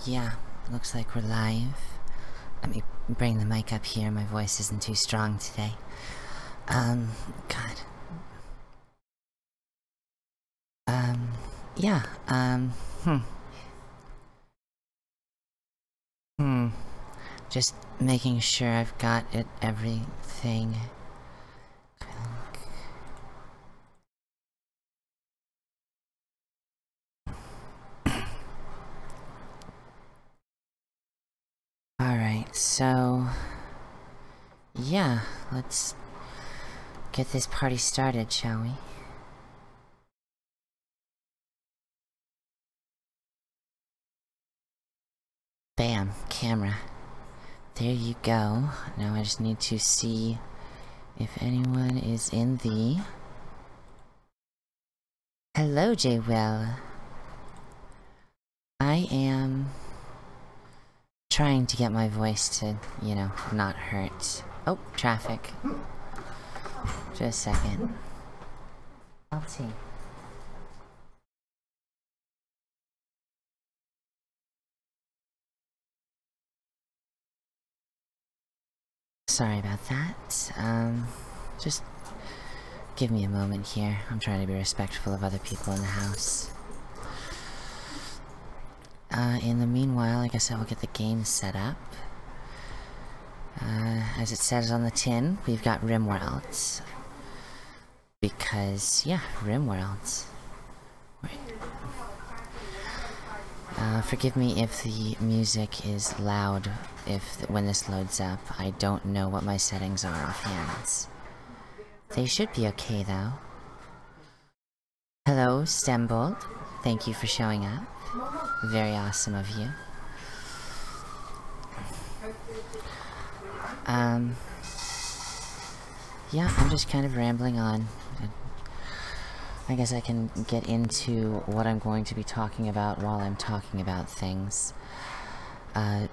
Yeah, looks like we're live. Let me bring the mic up here, my voice isn't too strong today. God. Yeah, Just making sure I've got everything. Alright, so... yeah, let's get this party started, shall we? Bam, camera. There you go. Now I just need to see if anyone is in the... Hello, J-Will. I am trying to get my voice to, you know, not hurt. Oh, traffic. Just a second. I'll see. Sorry about that. Just give me a moment here. I'm trying to be respectful of other people in the house. In the meanwhile, I guess I will get the game set up. As it says on the tin, we've got Rimworld. Because, yeah, Rimworld. Forgive me if the music is loud when this loads up. I don't know what my settings are offhand. They should be okay, though. Hello, Stembold. Thank you for showing up. Very awesome of you. Yeah, I'm just kind of rambling on. I guess I can get into what I'm going to be talking about while I'm talking about things.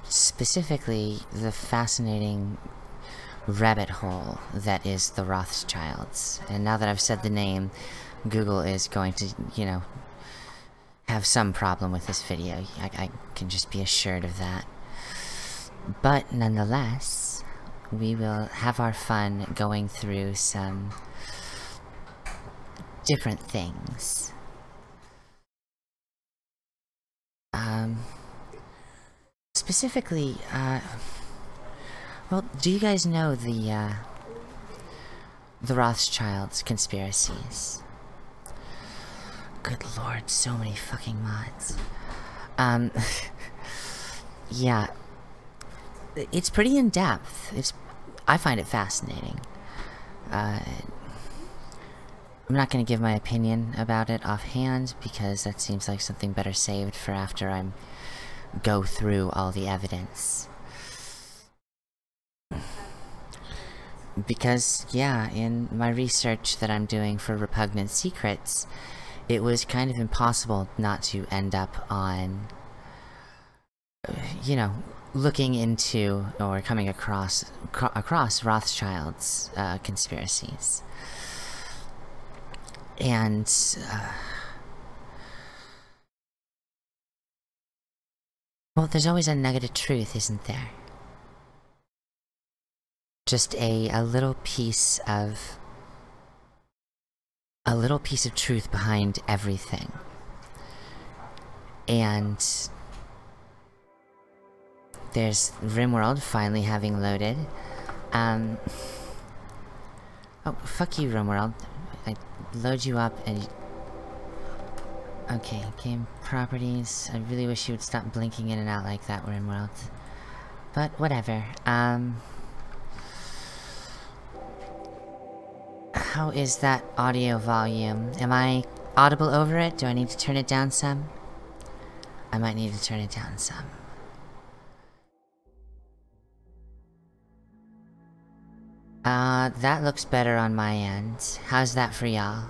Specifically, the fascinating rabbit hole that is the Rothschilds. And now that I've said the name, Google is going to, you know, have some problem with this video. I can just be assured of that. But nonetheless, we will have our fun going through some different things. Specifically, well, do you guys know the Rothschilds conspiracies? Good lord, so many fucking mods. Yeah. It's pretty in-depth. I find it fascinating. I'm not gonna give my opinion about it offhand, because that seems like something better saved for after I go through all the evidence. Because, yeah, in my research that I'm doing for Repugnant Secrets, it was kind of impossible not to end up on, you know, looking into or coming across Rothschild's conspiracies. And, well, there's always a nugget of truth, isn't there? Just a little piece of truth behind everything. And there's Rimworld finally having loaded. Oh, fuck you, Rimworld. I load you up and... Okay, game properties. I really wish you would stop blinking in and out like that, Rimworld. But whatever. How is that audio volume? Am I audible over it? Do I need to turn it down some? I might need to turn it down some. That looks better on my end. How's that for y'all?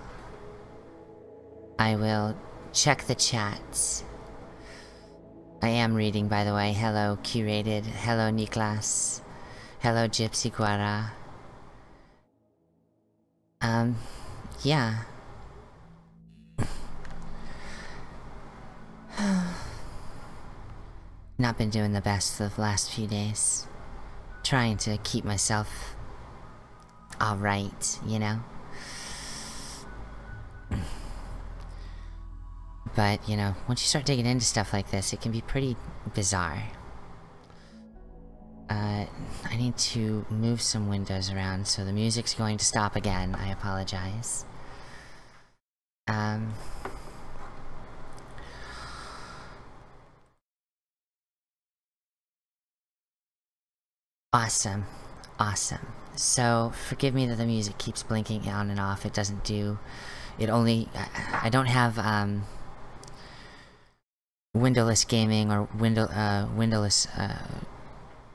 I will check the chats. I am reading, by the way. Hello, Curated. Hello, Niklas. Hello, Gypsy Guara. Yeah. Not been doing the best the last few days. Trying to keep myself alright, you know? But, you know, once you start digging into stuff like this, it can be pretty bizarre. I need to move some windows around, so the music's going to stop again. I apologize. Awesome. Awesome. So, forgive me that the music keeps blinking on and off. It doesn't do... It only... I don't have, windowless gaming or windowless,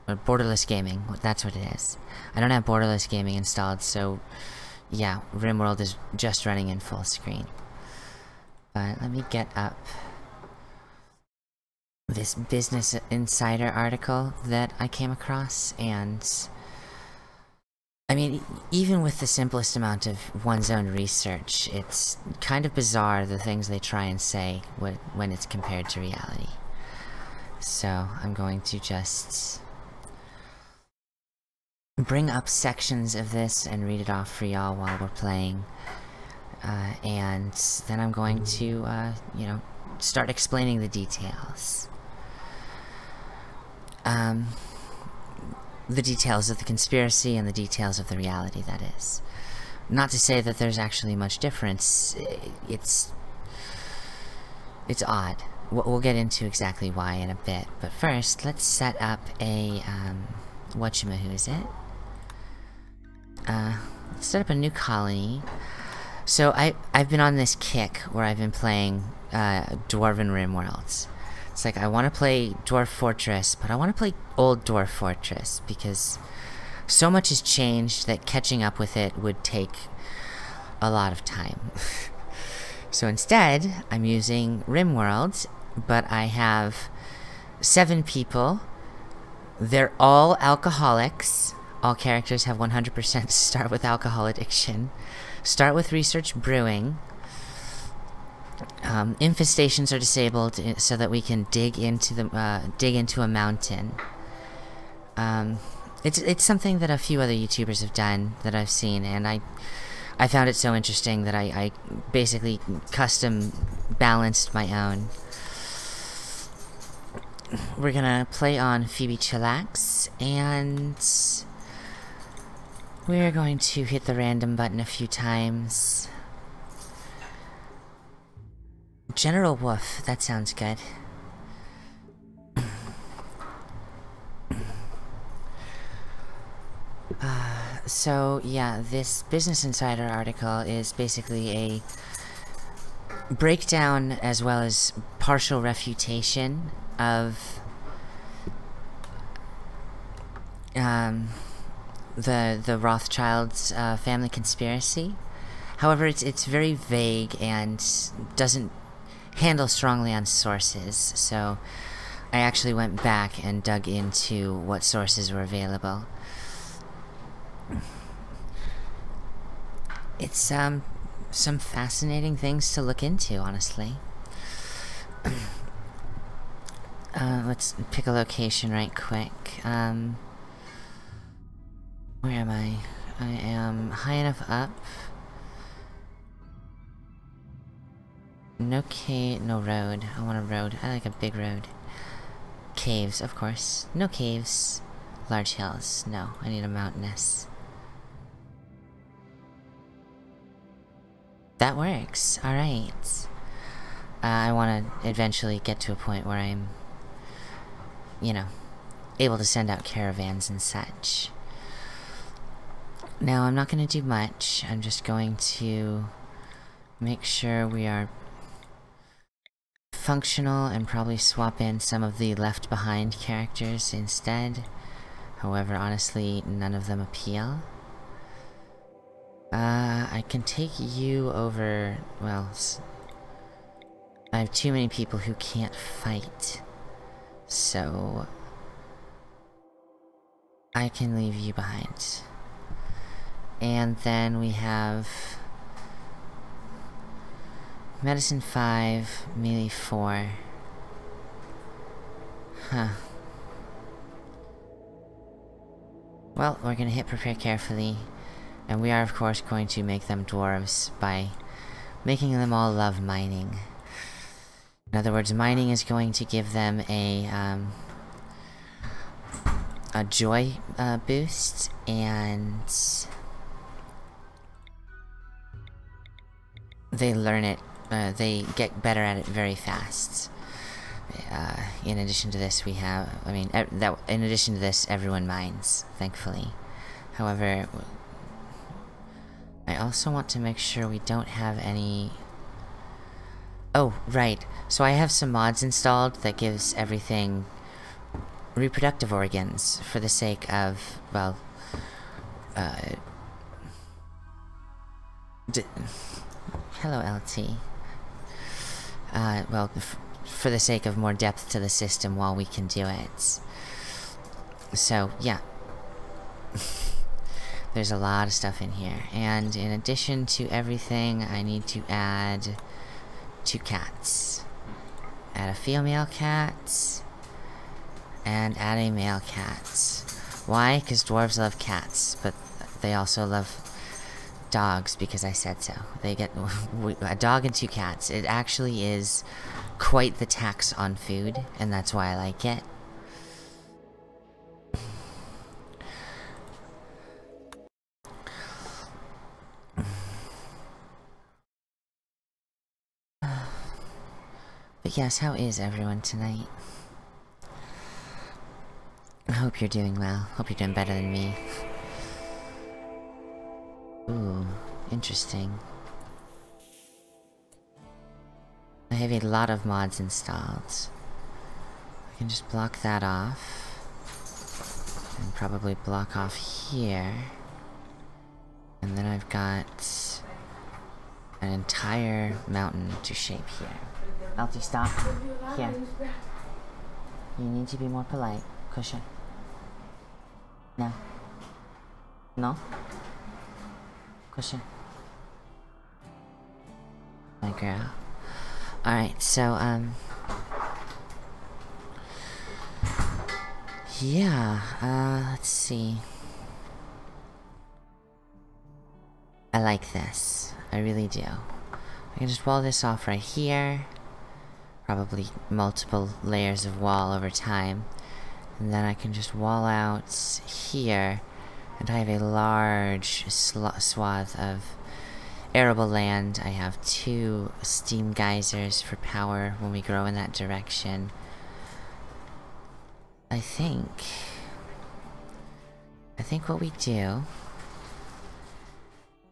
or borderless gaming. That's what it is. I don't have borderless gaming installed, so... Yeah, Rimworld is just running in full screen. But let me get up this Business Insider article that I came across, and... I mean, even with the simplest amount of one's own research, it's kind of bizarre the things they try and say when it's compared to reality. So, I'm going to just bring up sections of this and read it off for y'all while we're playing. And then I'm going to, you know, start explaining the details. The details of the conspiracy and the details of the reality, that is. Not to say that there's actually much difference. It's odd. We'll get into exactly why in a bit, but first, let's set up a, whatchamahoosit. Let's set up a new colony. So, I've been on this kick where I've been playing, Dwarven Rimworlds. It's like, I want to play Dwarf Fortress, but I want to play Old Dwarf Fortress, because so much has changed that catching up with it would take a lot of time. So instead, I'm using Rimworld, but I have 7 people. They're all alcoholics. All characters have 100% start with alcohol addiction. Start with research brewing. Infestations are disabled so that we can dig into a mountain. It's something that a few other YouTubers have done that I've seen, and I found it so interesting that I basically custom balanced my own. We're gonna play on Phoebe Chillax, and we're going to hit the random button a few times. General Woof, that sounds good. So, yeah, this Business Insider article is basically a breakdown as well as partial refutation of the Rothschilds family conspiracy. However, it's very vague and doesn't handle strongly on sources, so I actually went back and dug into what sources were available. It's some fascinating things to look into, honestly. Let's pick a location right quick. Where am I? I am high enough up. No road. I want a road. I like a big road. Caves, of course. No caves. Large hills. No, I need a mountainous. That works. Alright. I want to eventually get to a point where I'm, you know, able to send out caravans and such. Now, I'm not going to do much. I'm just going to make sure we are functional and probably swap in some of the left behind characters instead. However, honestly, none of them appeal. I can take you over, well, I have too many people who can't fight, so I can leave you behind. And then we have Medicine 5, Melee 4. Huh. Well, we're gonna hit prepare carefully, and we are of course going to make them dwarves by making them all love mining. In other words, mining is going to give them a joy boost, and they learn it, they get better at it very fast. In addition to this, we have, in addition to this, everyone mines, thankfully. However, I also want to make sure we don't have any... Oh, right. So I have some mods installed that gives everything reproductive organs for the sake of, well, hello, LT. Well, for the sake of more depth to the system while we can do it. So, yeah. There's a lot of stuff in here. And in addition to everything, I need to add 2 cats. Add a female cat, and add a male cat. Why? Because dwarves love cats, but they also love dogs because I said so. They get a dog and 2 cats. It actually is quite the tax on food, and that's why I like it. But yes, how is everyone tonight? I hope you're doing well. Hope you're doing better than me. Ooh, interesting. I have a lot of mods installed. I can just block that off. And probably block off here. And then I've got an entire mountain to shape here. Alti, stop. Here. You need to be more polite. Cushion. No. No? Cushion. My girl. Alright, so, yeah, let's see. I like this. I really do. I can just wall this off right here. Probably multiple layers of wall over time. And then I can just wall out here. And I have a large swath of arable land. I have 2 steam geysers for power when we grow in that direction. I think what we do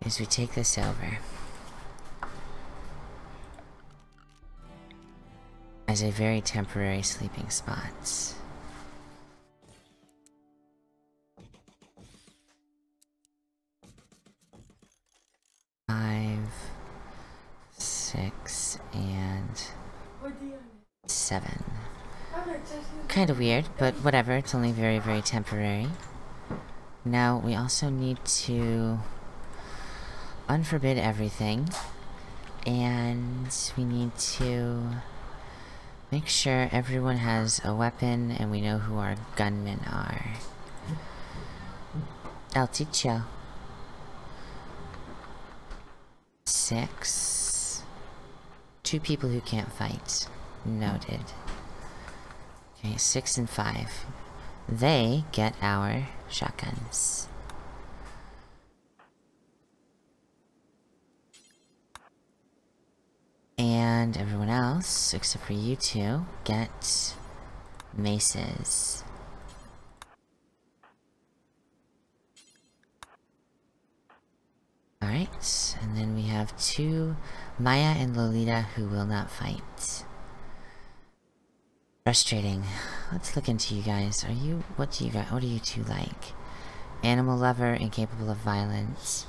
is we take this over as a very temporary sleeping spot. Five, 6, and 7. Kinda weird, but whatever, it's only very, very temporary. Now, we also need to unforbid everything, and we need to make sure everyone has a weapon and we know who our gunmen are. LT, chill. 6. 2 people who can't fight. Noted. Okay, 6 and 5. They get our shotguns. And everyone else, except for you 2, get maces. Alright, and then we have 2, Maya and Lolita, who will not fight. Frustrating. Let's look into you guys. What are you 2 like? Animal lover, incapable of violence.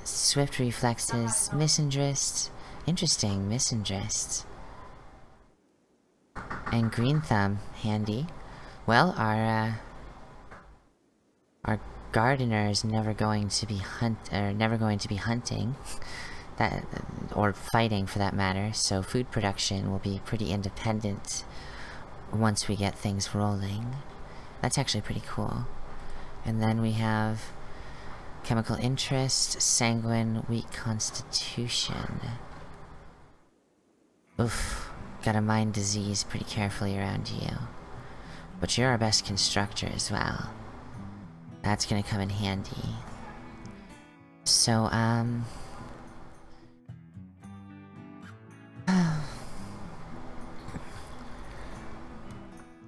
Swift reflexes, misandrist. Interesting, misandrist. And green thumb, handy. Well, our gardener is never going to be hunting, that, or fighting for that matter. So food production will be pretty independent once we get things rolling. That's actually pretty cool. And then we have chemical interest, sanguine, weak constitution. Oof, gotta mind disease pretty carefully around you. But you're our best constructor as well. That's gonna come in handy. So,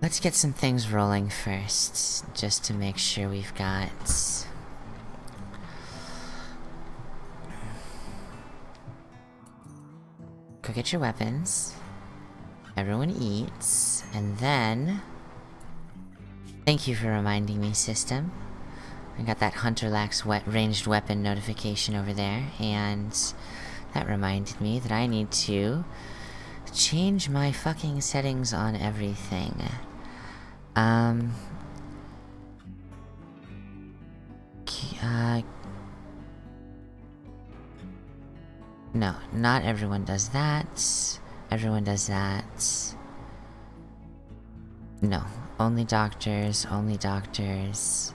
let's get some things rolling first, just to make sure we've got... Go get your weapons. Everyone eats, and then... Thank you for reminding me, system. I got that Hunter lacks ranged weapon notification over there, and that reminded me that I need to change my fucking settings on everything. No, not everyone does that. Everyone does that. No, only doctors, only doctors.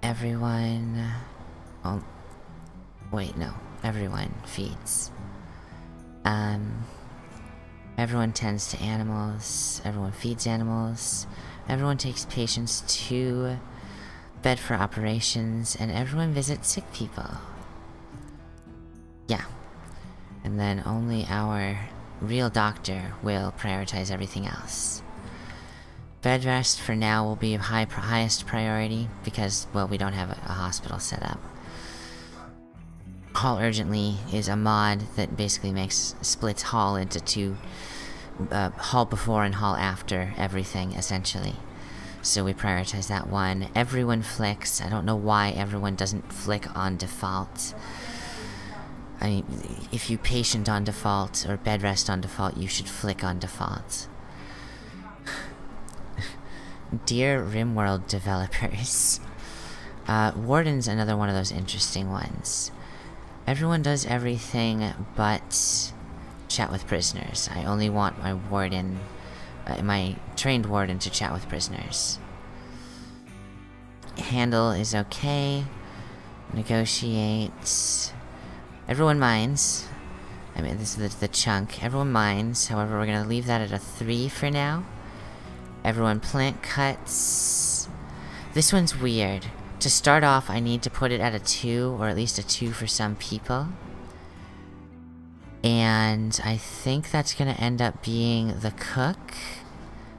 Everyone... Oh, wait, no. Everyone feeds. Everyone tends to animals. Everyone feeds animals. Everyone takes patients to bed for operations. And everyone visits sick people. Yeah. And then only our real doctor will prioritize everything else. Bed rest for now will be of highest priority because, well, we don't have a hospital set up. Hall Urgently is a mod that basically splits Hall into two, Hall before and Hall after everything, essentially. So we prioritize that one. Everyone flicks. I don't know why everyone doesn't flick on default. I mean, if you patient on default or bed rest on default, you should flick on default. Dear Rimworld developers. Warden's another one of those interesting ones. Everyone does everything but chat with prisoners. I only want my warden, my trained warden to chat with prisoners. Handle is okay. Negotiate. Everyone minds. I mean, this is the chunk. Everyone minds. However, we're gonna leave that at a 3 for now. Everyone plant cuts. This one's weird. To start off, I need to put it at a 2, or at least a 2 for some people. And I think that's gonna end up being the cook,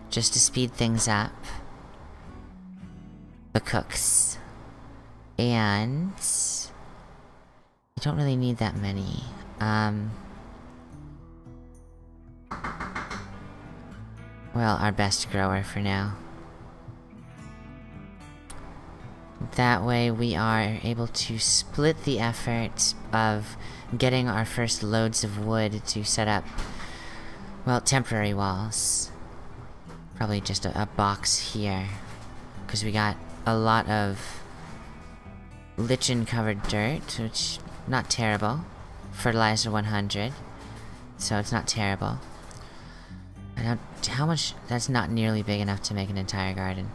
just to speed things up. The cooks. And... you don't really need that many. Well, our best grower for now. That way we are able to split the effort of getting our first loads of wood to set up, well, temporary walls. Probably just a box here. Because we got a lot of lichen-covered dirt, which, not terrible. Fertilizer 100, so it's not terrible. How much? That's not nearly big enough to make an entire garden.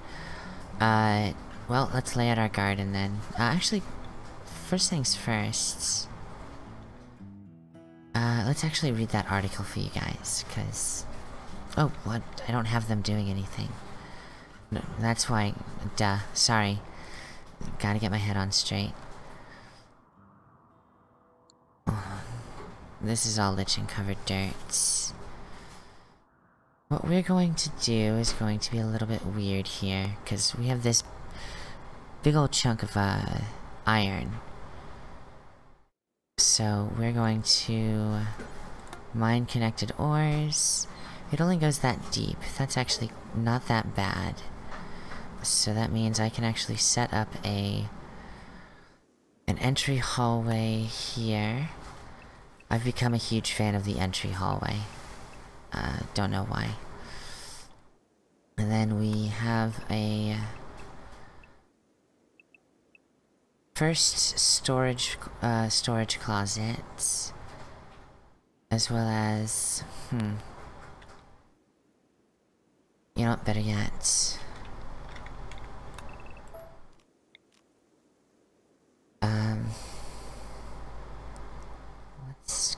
Well, let's lay out our garden then. Actually, first things first. Let's actually read that article for you guys, because... Oh, what? I don't have them doing anything. No, that's why... Duh. Sorry. Gotta get my head on straight. This is all lichen-covered dirt. What we're going to do is going to be a little bit weird here, because we have this big old chunk of iron. So we're going to mine connected ores. It only goes that deep. That's actually not that bad. So that means I can actually set up an entry hallway here. I've become a huge fan of the entry hallway. Don't know why. And then we have a first storage closet. As well as... You know what, better yet... Let's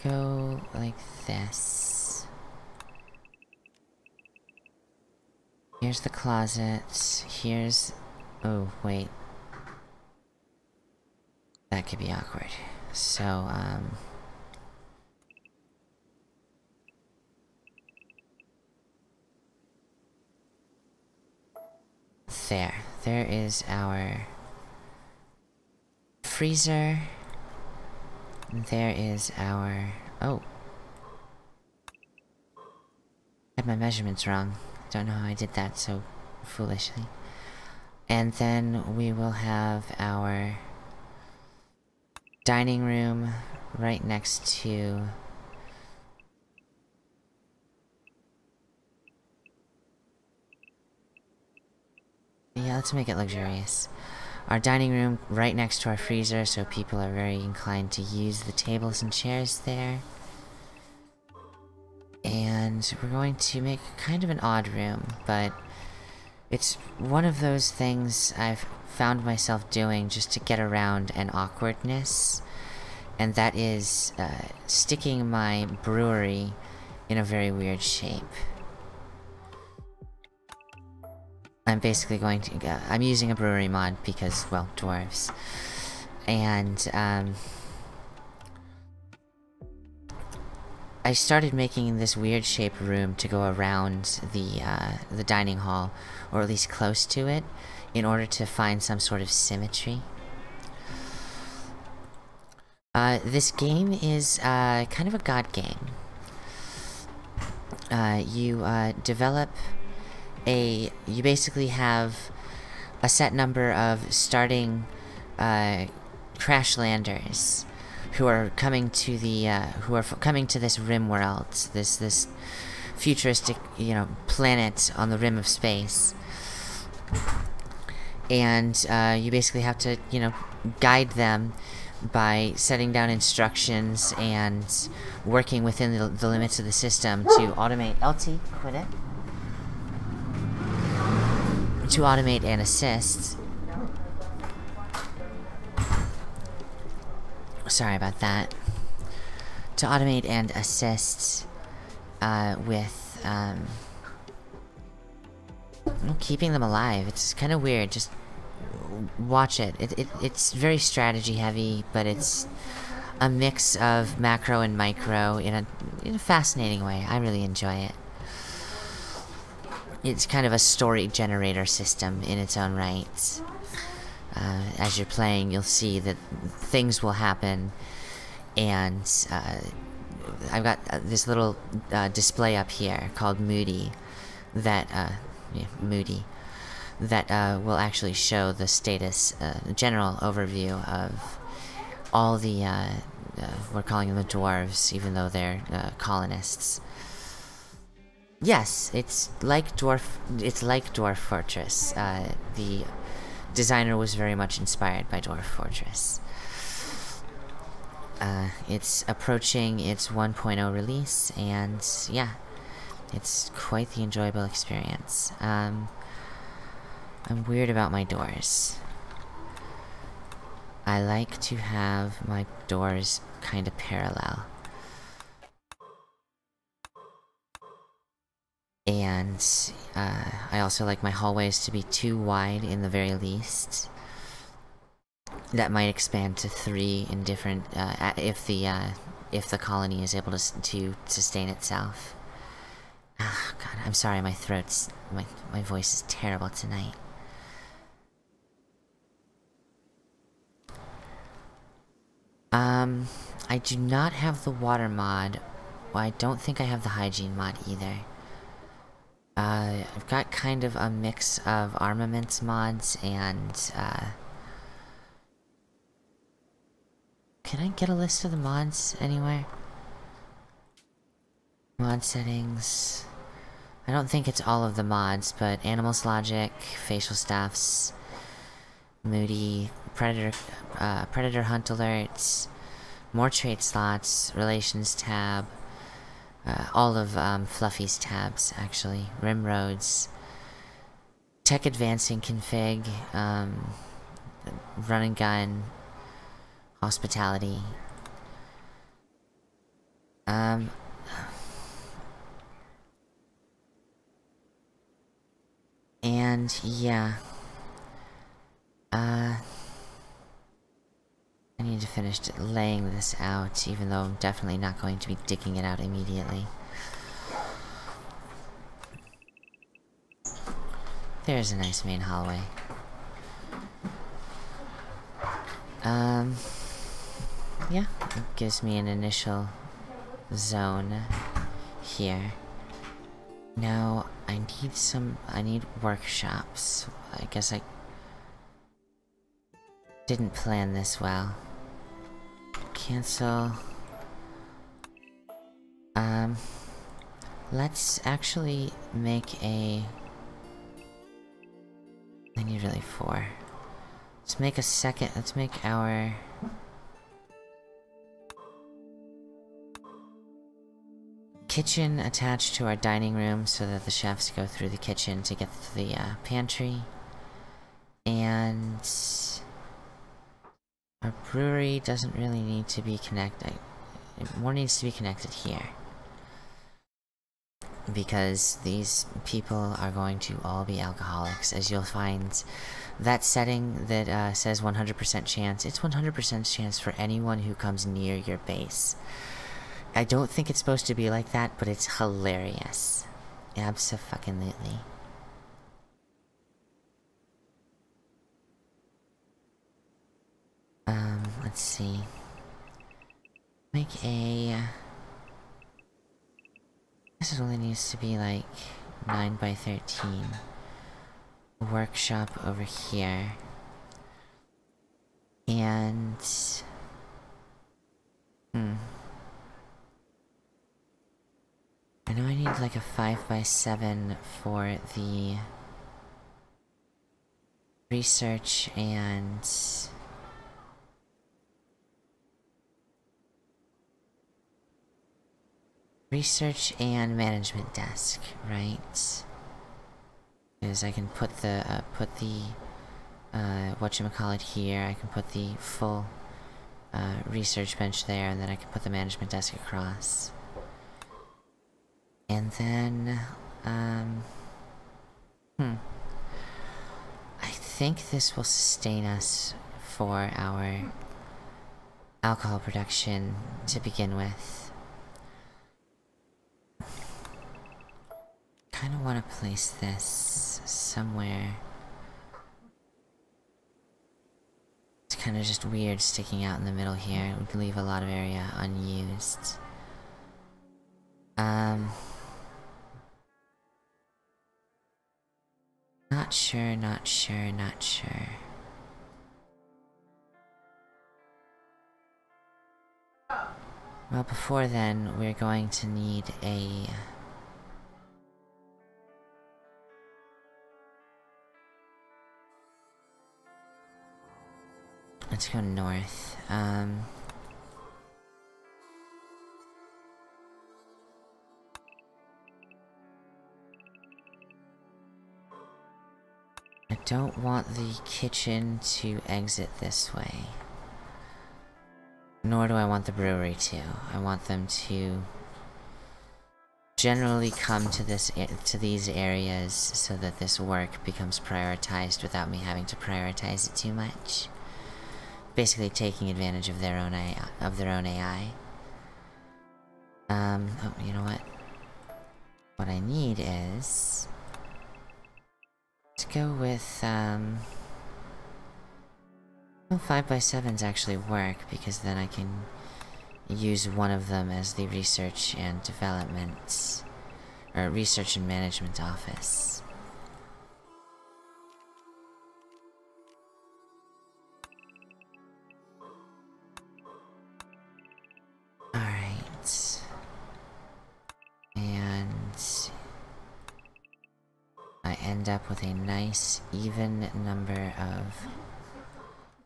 go like this. Here's the closet, here's... Oh, wait. That could be awkward. So, there. There is our... freezer. There is our... Oh. I had my measurements wrong. Don't know how I did that so foolishly. And then we will have our... dining room right next to... Yeah, let's make it luxurious. Our dining room right next to our freezer, so people are very inclined to use the tables and chairs there. And we're going to make kind of an odd room, but it's one of those things I've found myself doing just to get around an awkwardness, and that is sticking my brewery in a very weird shape. I'm basically going to... I'm using a brewery mod because, well, dwarves. And, I started making this weird shaped room to go around the dining hall, or at least close to it, in order to find some sort of symmetry. This game is, kind of a god game. You develop you basically have a set number of starting, crash landers who are coming to the, coming to this Rimworld, this futuristic, you know, planet on the rim of space. And, you basically have to, you know, guide them by setting down instructions and working within the limits of the system to automate... LT, quit it. To automate and assist. Sorry about that. To automate and assist with keeping them alive. It's kind of weird. Just watch it. It's very strategy heavy, but it's a mix of macro and micro in a fascinating way. I really enjoy it. It's kind of a story generator system in its own right. As you're playing, you'll see that things will happen, and I've got this little display up here called Moody that, that will actually show the status, general overview of all the, we're calling them the dwarves, even though they're colonists. Yes, it's like Dwarf Fortress. The designer was very much inspired by Dwarf Fortress. It's approaching its 1.0 release, and yeah, it's quite the enjoyable experience. I'm weird about my doors. I like to have my doors kind of parallel. And, I also like my hallways to be too wide in the very least. That might expand to 3 in different, if the colony is able to sustain itself. Ah, God, I'm sorry, my voice is terrible tonight. I do not have the water mod. Well, I don't think I have the hygiene mod either. I've got kind of a mix of armaments mods and, can I get a list of the mods anywhere? Mod settings... I don't think it's all of the mods, but Animals Logic, Facial Staffs, Moody, Predator Hunt Alerts, More trait slots, relations tab, all of Fluffy's tabs, actually. Rimroads, tech advancing config, run and gun, hospitality. And yeah. I need to finish laying this out, even though I'm definitely not going to be digging it out immediately. There's a nice main hallway. Yeah, it gives me an initial zone here. Now, I need workshops. I guess I didn't plan this well. Cancel. Let's actually make a... I need really 4. Let's make a second, let's make our... kitchen attached to our dining room so that the chefs go through the kitchen to get to the pantry. And... our brewery doesn't really need to be connected. It more needs to be connected here. Because these people are going to all be alcoholics, as you'll find. That setting that says 100% chance, it's 100% chance for anyone who comes near your base. I don't think it's supposed to be like that, but it's hilarious. Abso-fucking-lutely. Let's see. Make a... This only needs to be like 9 by 13. Workshop over here. And... I know I need like a 5 by 7 for the... research and... research and management desk, right? Because I can put the, whatchamacallit here, I can put the full, research bench there, and then I can put the management desk across. And then, I think this will sustain us for our alcohol production to begin with. Kind of want to place this somewhere. It's kind of just weird sticking out in the middle here. It would leave a lot of area unused. Not sure, not sure, not sure. Well, before then, we're going to need a... Let's go north. I don't want the kitchen to exit this way. Nor do I want the brewery to. I want them to generally come to these areas so that this work becomes prioritized without me having to prioritize it too much. Basically taking advantage of their own AI. Oh, you know what? What I need is... let's go with, well, 5 by 7s actually work, because then I can use one of them as the research and development, or research and management office. Alright. And... I end up with a nice, even number of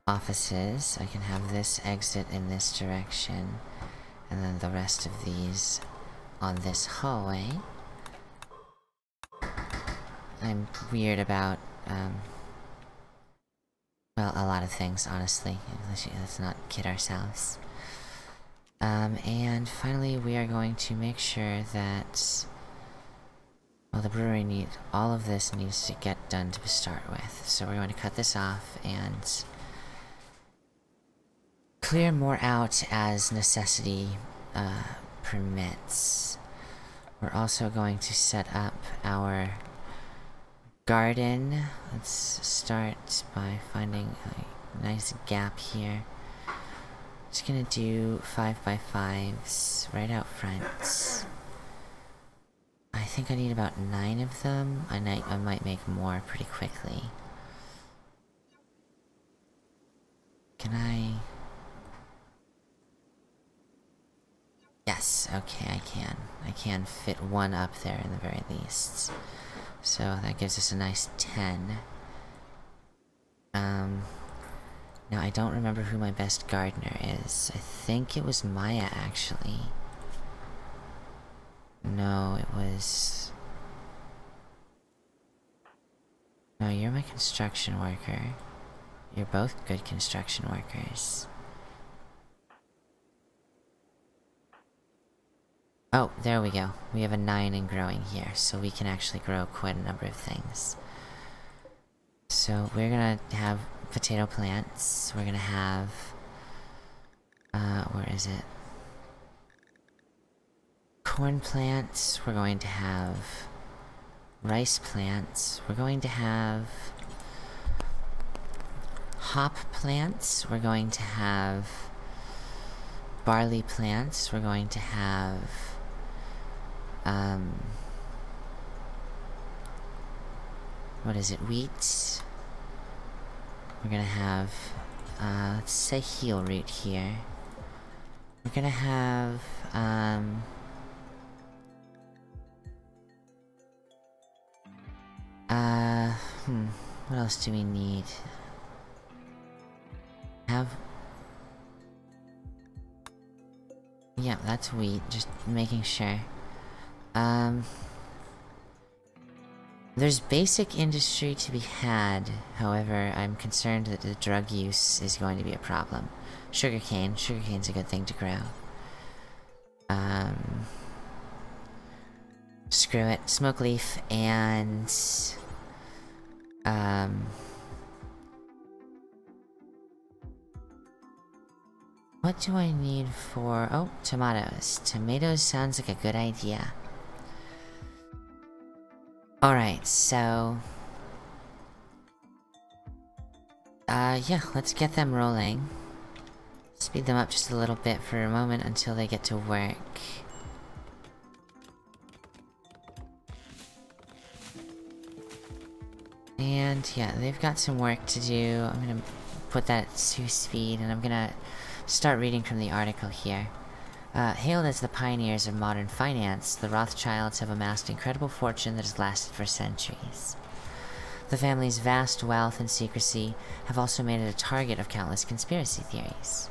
offices. I can have this exit in this direction, and then the rest of these on this hallway. I'm weird about, well, a lot of things, honestly. Let's not kid ourselves. And finally, we are going to make sure that, well, the brewery all of this needs to get done to start with. So we're going to cut this off and clear more out as necessity, permits. We're also going to set up our garden. Let's start by finding a nice gap here. Just gonna do 5x5s right out front. I think I need about 9 of them. I might make more pretty quickly. Can I? Yes, okay, I can. I can fit one up there in the very least. So that gives us a nice 10. Now I don't remember who my best gardener is. I think it was Maya, actually. No, it was... No, you're my construction worker. You're both good construction workers. Oh, there we go. We have a 9 in growing here, so we can actually grow quite a number of things. So we're gonna have potato plants. We're gonna have... where is it? Corn plants. We're going to have rice plants. We're going to have hop plants. We're going to have barley plants. We're going to have what is it? Wheat. We're gonna have let's say heel root here. We're gonna have what else do we need? Yeah, that's wheat, just making sure. There's basic industry to be had, however, I'm concerned that the drug use is going to be a problem. Sugarcane's a good thing to grow. Screw it, smoke leaf, and... what do I need for... oh, tomatoes. Tomatoes sounds like a good idea. Alright, so... yeah, let's get them rolling. Speed them up just a little bit for a moment until they get to work. And yeah, they've got some work to do. I'm gonna put that at 2 speed, and I'm gonna start reading from the article here. Hailed as the pioneers of modern finance, the Rothschilds have amassed incredible fortune that has lasted for centuries. The family's vast wealth and secrecy have also made it a target of countless conspiracy theories.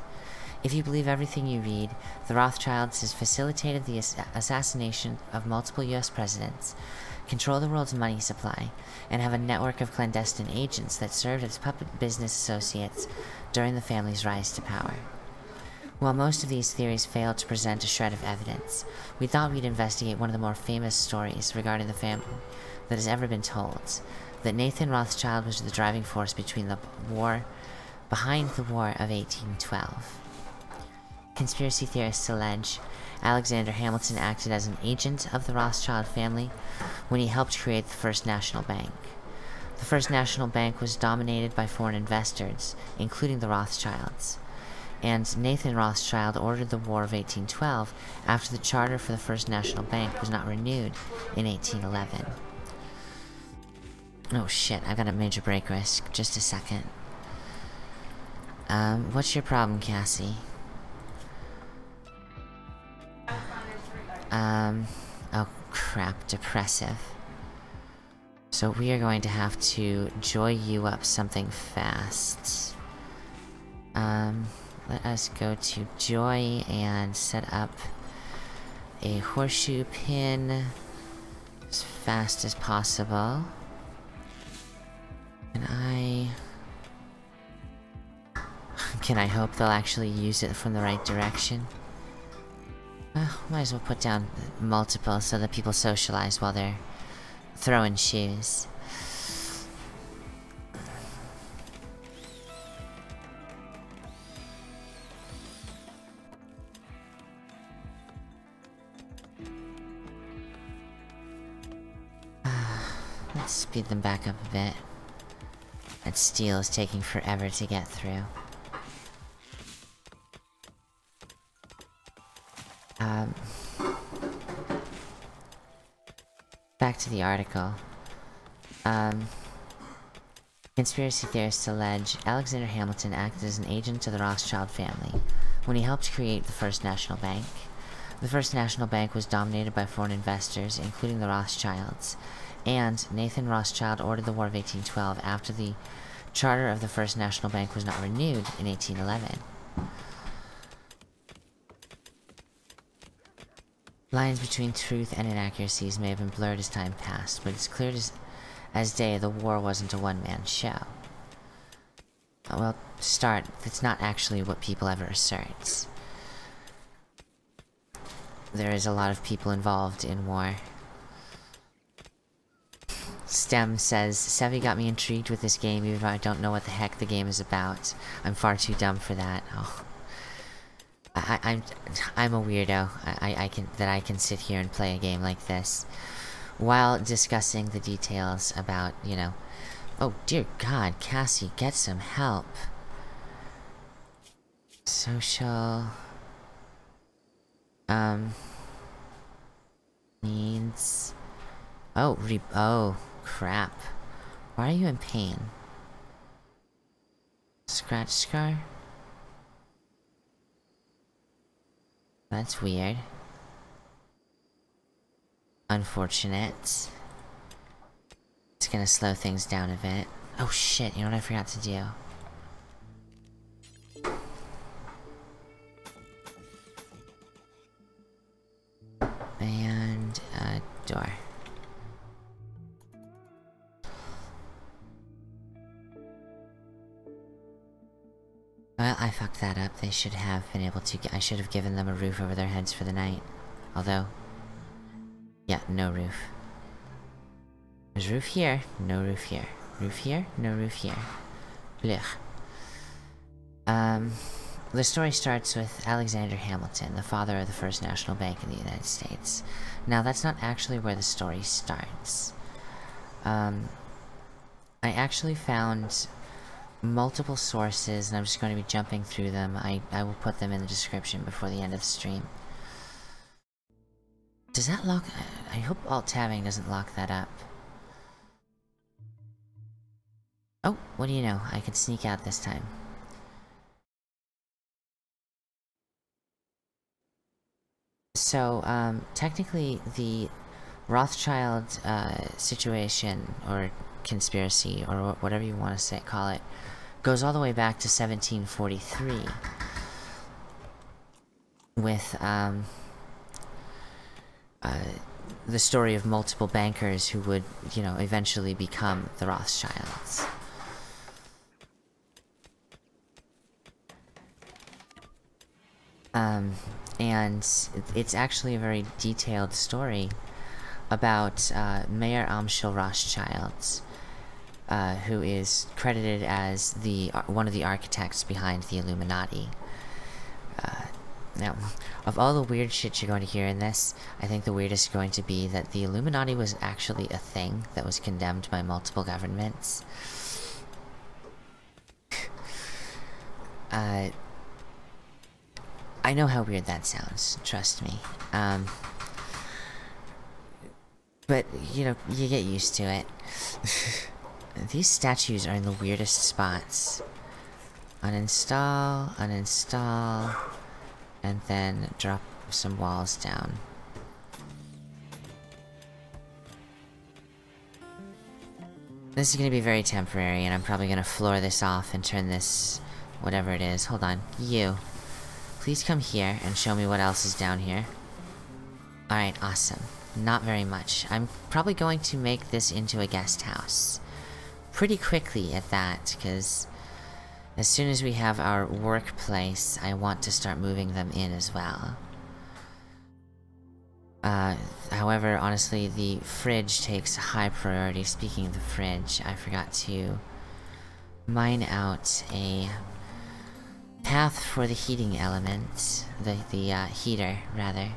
If you believe everything you read, the Rothschilds has facilitated the assassination of multiple US presidents, control the world's money supply, and have a network of clandestine agents that served as puppet business associates during the family's rise to power. While most of these theories failed to present a shred of evidence, we thought we'd investigate one of the more famous stories regarding the family that has ever been told, that Nathan Rothschild was the driving force behind the War of 1812. Conspiracy theorists allege Alexander Hamilton acted as an agent of the Rothschild family when he helped create the First National Bank. The First National Bank was dominated by foreign investors, including the Rothschilds, and Nathan Rothschild ordered the War of 1812 after the charter for the First National Bank was not renewed in 1811. Oh shit, I've got a major break risk. Just a second. What's your problem, Cassie? Oh crap, depressive. So we are going to have to joy you up something fast. Let us go to Joy and set up a horseshoe pin as fast as possible. Can I hope they'll actually use it from the right direction? Might as well put down multiple so that people socialize while they're throwing shoes. Let's speed them back up a bit. That steel is taking forever to get through. Back to the article. Conspiracy theorists allege Alexander Hamilton acted as an agent to the Rothschild family when he helped create the First National Bank. The First National Bank was dominated by foreign investors, including the Rothschilds, and Nathan Rothschild ordered the War of 1812 after the charter of the First National Bank was not renewed in 1811. Lines between truth and inaccuracies may have been blurred as time passed, but it's clear as day the war wasn't a one-man show. Well, to start, that's not actually what people ever assert. There is a lot of people involved in war. Stem says, Sevvie got me intrigued with this game even though I don't know what the heck the game is about. I'm far too dumb for that. Oh. I'm a weirdo. I can sit here and play a game like this while discussing the details about, you know... Oh, dear God, Cassie, get some help. Social... Needs... Oh, oh, crap. Why are you in pain? Scratch scar? That's weird. Unfortunate. It's gonna slow things down a bit. Oh shit, you know what I forgot to do? And a door. Well, I fucked that up. They should have been able to I should have given them a roof over their heads for the night. Although... yeah, no roof. There's roof here, no roof here. Roof here, no roof here. Blech. The story starts with Alexander Hamilton, the father of the First National Bank in the United States. Now, that's not actually where the story starts. I actually found multiple sources, and I'm just going to be jumping through them. I will put them in the description before the end of the stream. Does that lock... I hope alt-tabbing doesn't lock that up. Oh, what do you know? I can sneak out this time. So, technically, the Rothschild, situation, or conspiracy, or whatever you want to call it, goes all the way back to 1743. With, the story of multiple bankers who would, you know, eventually become the Rothschilds. And it's actually a very detailed story about, Mayer Amschel Rothschild, who is credited as one of the architects behind the Illuminati. Now, of all the weird shit you're going to hear in this, I think the weirdest is going to be that the Illuminati was actually a thing that was condemned by multiple governments. I know how weird that sounds, trust me. But, you know, you get used to it. These statues are in the weirdest spots. Uninstall, uninstall, and then drop some walls down. This is going to be very temporary, and I'm probably going to floor this off and turn this whatever it is. Hold on. You. Please come here and show me what else is down here. Alright, awesome. Not very much. I'm probably going to make this into a guest house. Pretty quickly at that, because as soon as we have our workplace, I want to start moving them in as well. However, honestly, the fridge takes high priority. Speaking of the fridge, I forgot to mine out a path for the heating element. The heater, rather.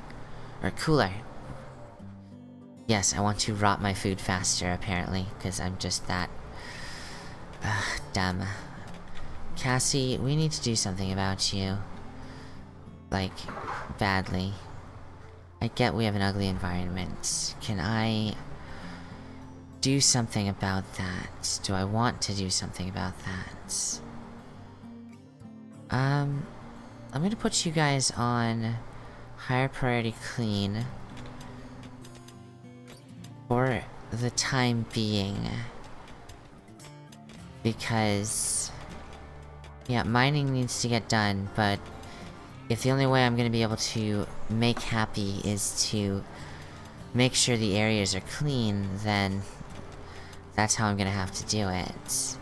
Or cooler. Yes, I want to rot my food faster, apparently, because I'm just that... dumb. Cassie, we need to do something about you. Like, badly. I get we have an ugly environment. Can I do something about that? Do I want to do something about that? I'm gonna put you guys on higher priority clean for the time being. Because, yeah, mining needs to get done, but if the only way I'm gonna be able to make happy is to make sure the areas are clean, then that's how I'm gonna have to do it.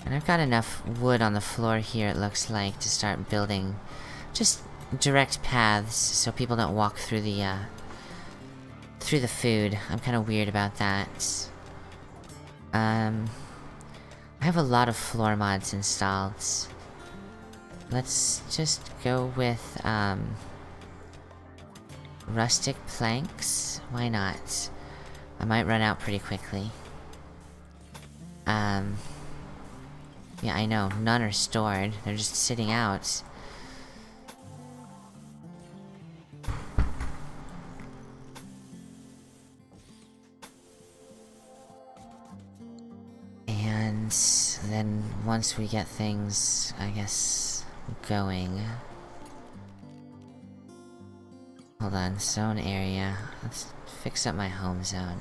And I've got enough wood on the floor here, it looks like, to start building just direct paths so people don't walk through the food. I'm kinda weird about that. I have a lot of floor mods installed. Let's just go with, rustic planks? Why not? I might run out pretty quickly. Yeah, I know, none are stored. They're just sitting out. And then once we get things, I guess, going... Hold on, zone area. Let's fix up my home zone.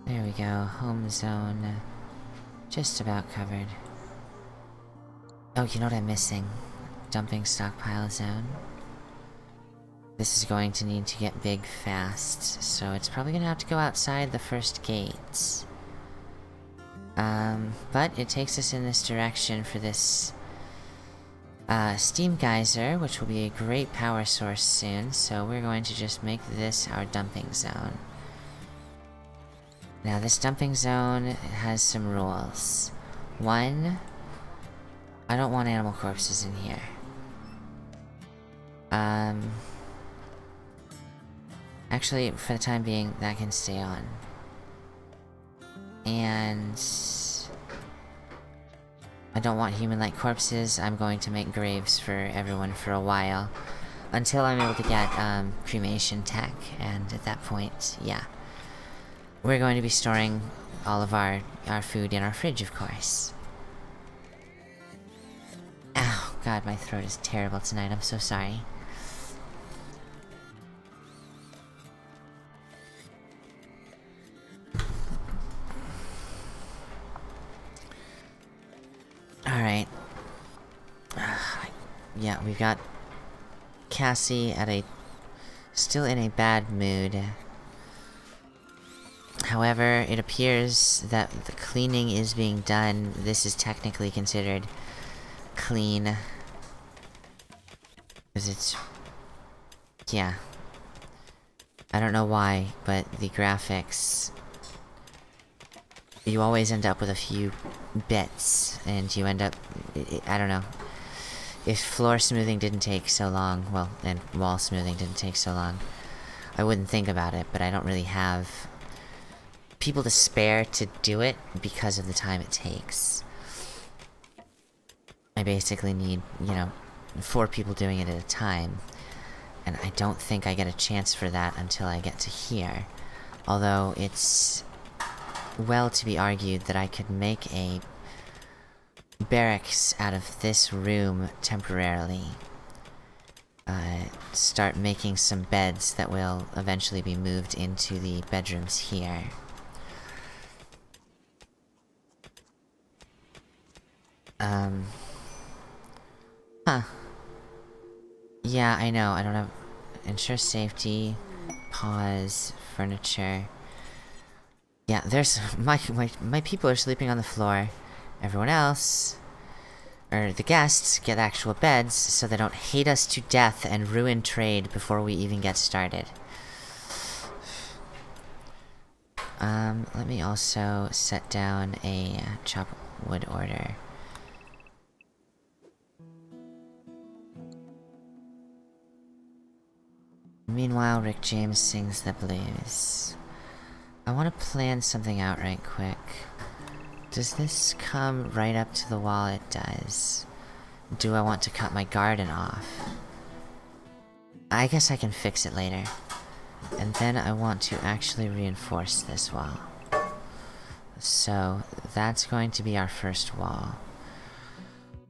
There we go, home zone. Just about covered. Oh, you know what I'm missing? Dumping stockpile zone. This is going to need to get big fast, so it's probably gonna have to go outside the first gates. But it takes us in this direction for this steam geyser, which will be a great power source soon, so we're going to just make this our dumping zone. Now, this dumping zone has some rules. One, I don't want animal corpses in here. Actually, for the time being, that can stay on. And... I don't want human-like corpses. I'm going to make graves for everyone for a while. Until I'm able to get, cremation tech, and at that point, yeah. We're going to be storing all of our food in our fridge, of course. Ow, god, my throat is terrible tonight, I'm so sorry. Alright. Yeah, we've got Cassie still in a bad mood. However, it appears that the cleaning is being done. This is technically considered clean. Because it's... yeah. I don't know why, but the graphics... you always end up with a few bits, and you end up... I don't know. If floor smoothing didn't take so long, well, and wall smoothing didn't take so long, I wouldn't think about it, but I don't really have people to spare to do it because of the time it takes. I basically need, you know, 4 people doing it at a time, and I don't think I get a chance for that until I get to here. Although it's well to be argued that I could make a barracks out of this room temporarily. Start making some beds that will eventually be moved into the bedrooms here. Huh. Yeah, I know, I don't have... Ensure safety. Pause. Furniture. Yeah, there's... My people are sleeping on the floor. Everyone else... or the guests get actual beds, so they don't hate us to death and ruin trade before we even get started. Let me also set down a chop wood order. Meanwhile, Rick James sings the blues. I want to plan something out right quick. Does this come right up to the wall? It does. Do I want to cut my garden off? I guess I can fix it later. And then I want to actually reinforce this wall. So, that's going to be our first wall.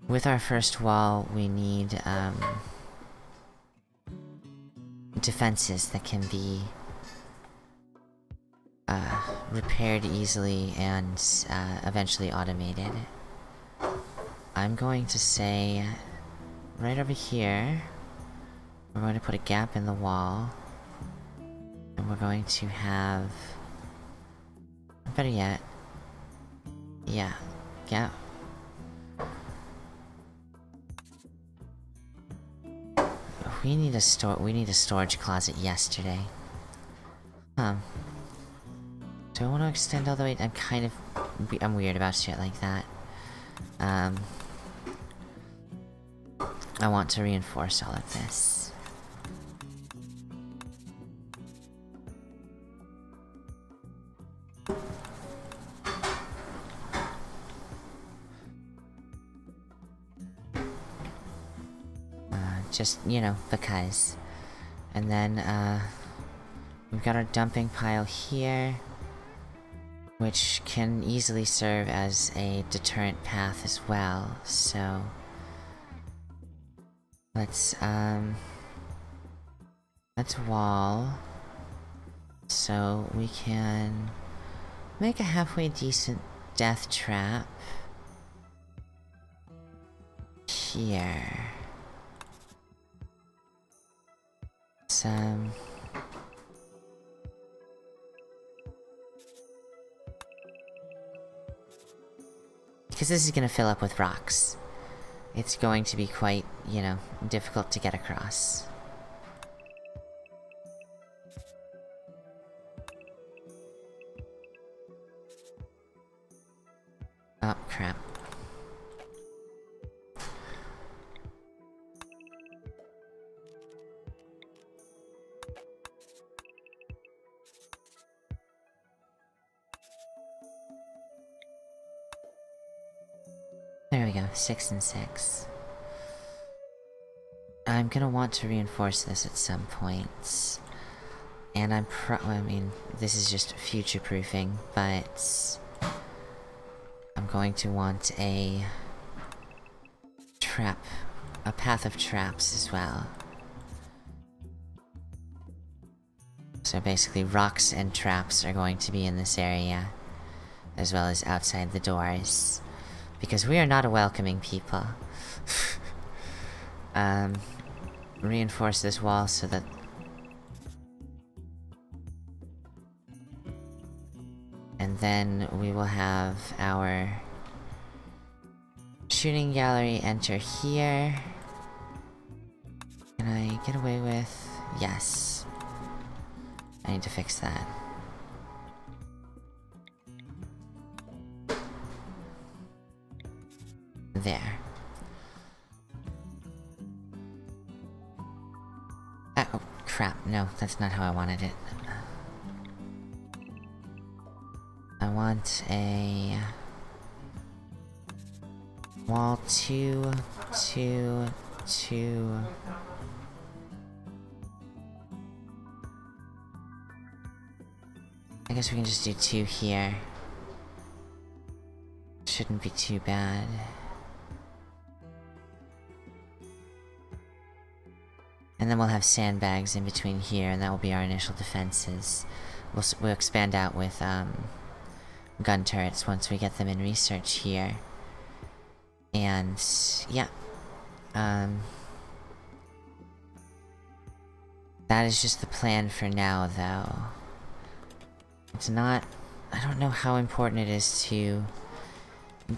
With our first wall, we need, defenses that can be repaired easily and eventually automated. I'm going to say right over here we're going to put a gap in the wall, and we're going to have, better yet, yeah, gap. We need a storage closet yesterday. Huh. Do I want to extend all the way? I'm weird about shit like that. I want to reinforce all of this. Just, you know, because. And then, we've got our dumping pile here, which can easily serve as a deterrent path as well, so... Let's wall, so we can make a halfway decent death trap here. Because this is gonna fill up with rocks. It's going to be quite, you know, difficult to get across. Oh, crap. There we go, 6 and 6. I'm gonna want to reinforce this at some points. And I mean, this is just future-proofing, but... I'm going to want a... path of traps as well. So basically, rocks and traps are going to be in this area, as well as outside the doors. Because we are not a welcoming people. Reinforce this wall so that... And then we will have our... shooting gallery enter here. Can I get away with... Yes. I need to fix that. There. Oh, crap. No, that's not how I wanted it. I want a... wall 2, 2, 2... I guess we can just do 2 here. Shouldn't be too bad. And then we'll have sandbags in between here, and that will be our initial defenses. We'll expand out with, gun turrets once we get them in research here. And, yeah. That is just the plan for now, though. It's not... I don't know how important it is to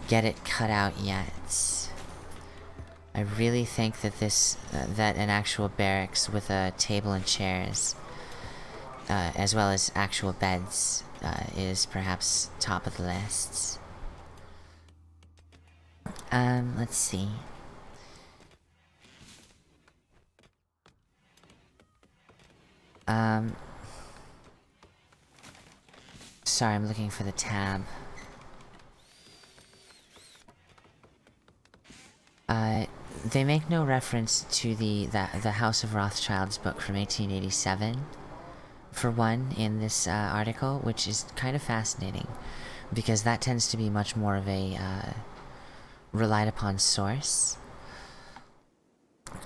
get it cut out yet. I really think that that an actual barracks with a table and chairs, as well as actual beds, is perhaps top of the list. Let's see. Sorry, I'm looking for the tab. They make no reference to the House of Rothschild's book from 1887, for one, in this article, which is kind of fascinating, because that tends to be much more of a relied upon source.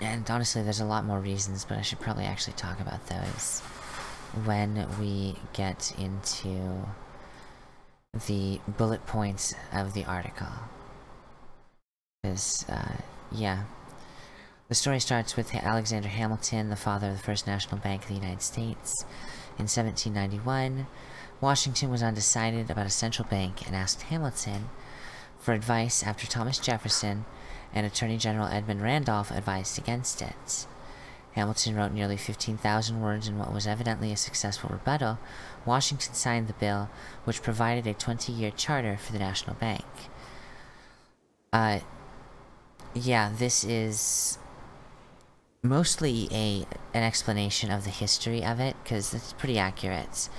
And honestly, there's a lot more reasons, but I should probably actually talk about those when we get into the bullet points of the article. Because, yeah. The story starts with Alexander Hamilton, the father of the First National Bank of the United States. In 1791, Washington was undecided about a central bank and asked Hamilton for advice after Thomas Jefferson and Attorney General Edmund Randolph advised against it. Hamilton wrote nearly 15,000 words in what was evidently a successful rebuttal. Washington signed the bill, which provided a 20-year charter for the National Bank. Yeah, this is mostly an explanation of the history of it, because it's pretty accurate.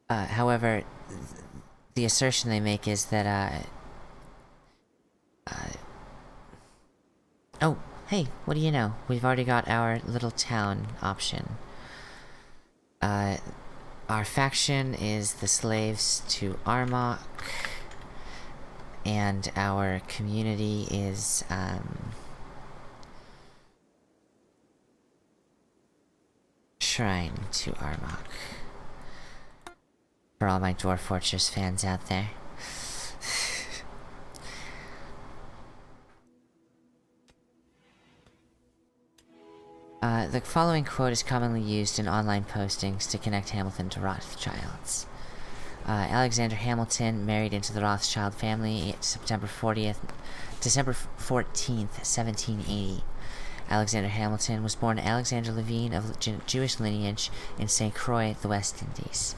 However, the assertion they make is that, oh, hey, what do you know? We've already got our little town option. Our faction is the slaves to Armok, and our community is, Shrine to Armok. For all my Dwarf Fortress fans out there. The following quote is commonly used in online postings to connect Hamilton to Rothschilds. Alexander Hamilton married into the Rothschild family December 14th, 1780. Alexander Hamilton was born Alexander Levine of Jewish lineage in St. Croix, the West Indies.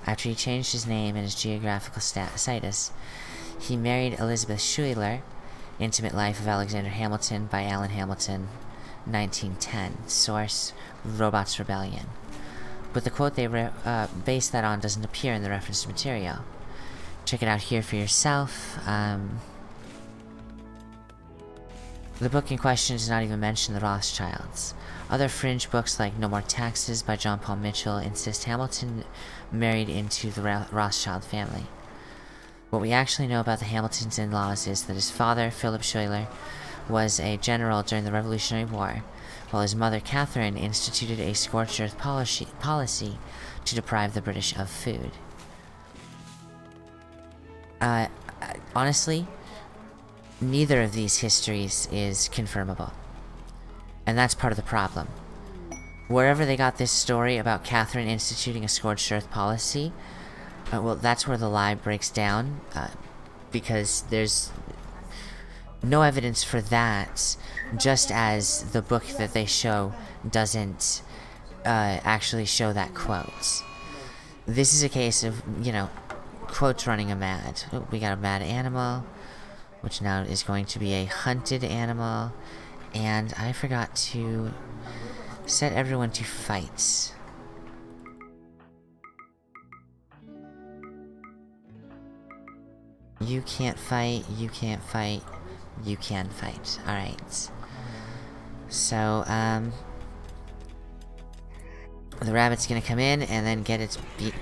After he changed his name and his geographical status, he married Elizabeth Schuyler, Intimate Life of Alexander Hamilton by Alan Hamilton, 1910. Source, Robots Rebellion. But the quote they base that on doesn't appear in the reference material. Check it out here for yourself. The book in question does not even mention the Rothschilds. Other fringe books like No More Taxes by John Paul Mitchell insist Hamilton married into the Rothschild family. What we actually know about the Hamiltons' in-laws is that his father, Philip Schuyler, was a general during the Revolutionary War, while his mother, Catherine, instituted a scorched earth policy to deprive the British of food. Honestly, neither of these histories is confirmable. And that's part of the problem. Wherever they got this story about Catherine instituting a scorched earth policy, well, that's where the lie breaks down, because there's no evidence for that, just as the book that they show doesn't actually show that quote. This is a case of, you know, quotes running a mad. Oh, we got a mad animal, which now is going to be a hunted animal, and I forgot to set everyone to fight. You can't fight, you can't fight, you can fight. Alright. So, the rabbit's gonna come in and then get its beat.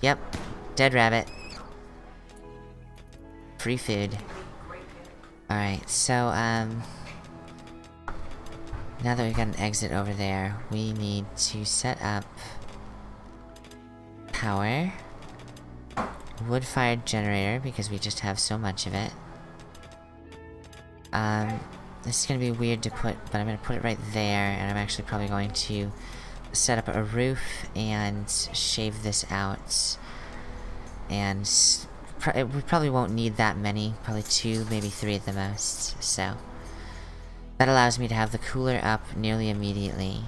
Yep. Dead rabbit. Free food. Alright, so, now that we've got an exit over there, we need to set up power, wood-fired generator, because we just have so much of it. This is gonna be weird to put, but I'm gonna put it right there, and I'm actually probably going to set up a roof and shave this out. And we probably won't need that many, probably 2, maybe 3 at the most, so. That allows me to have the cooler up nearly immediately.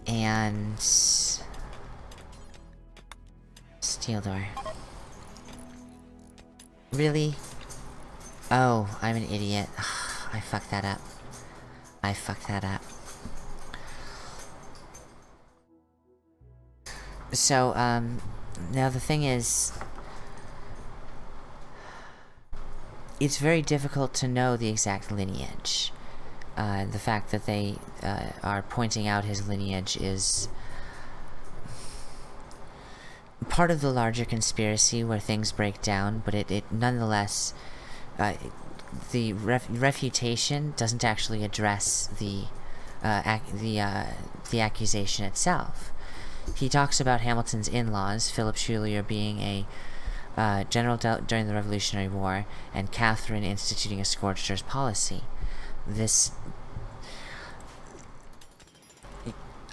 And steel door. Really? Oh, I'm an idiot. I fucked that up. I fucked that up. So, now the thing is, it's very difficult to know the exact lineage. The fact that they are pointing out his lineage is part of the larger conspiracy where things break down, but it nonetheless, the refutation doesn't actually address the accusation itself. He talks about Hamilton's in-laws, Philip Schuyler being a general during the Revolutionary War, and Catherine instituting a scorched earth policy.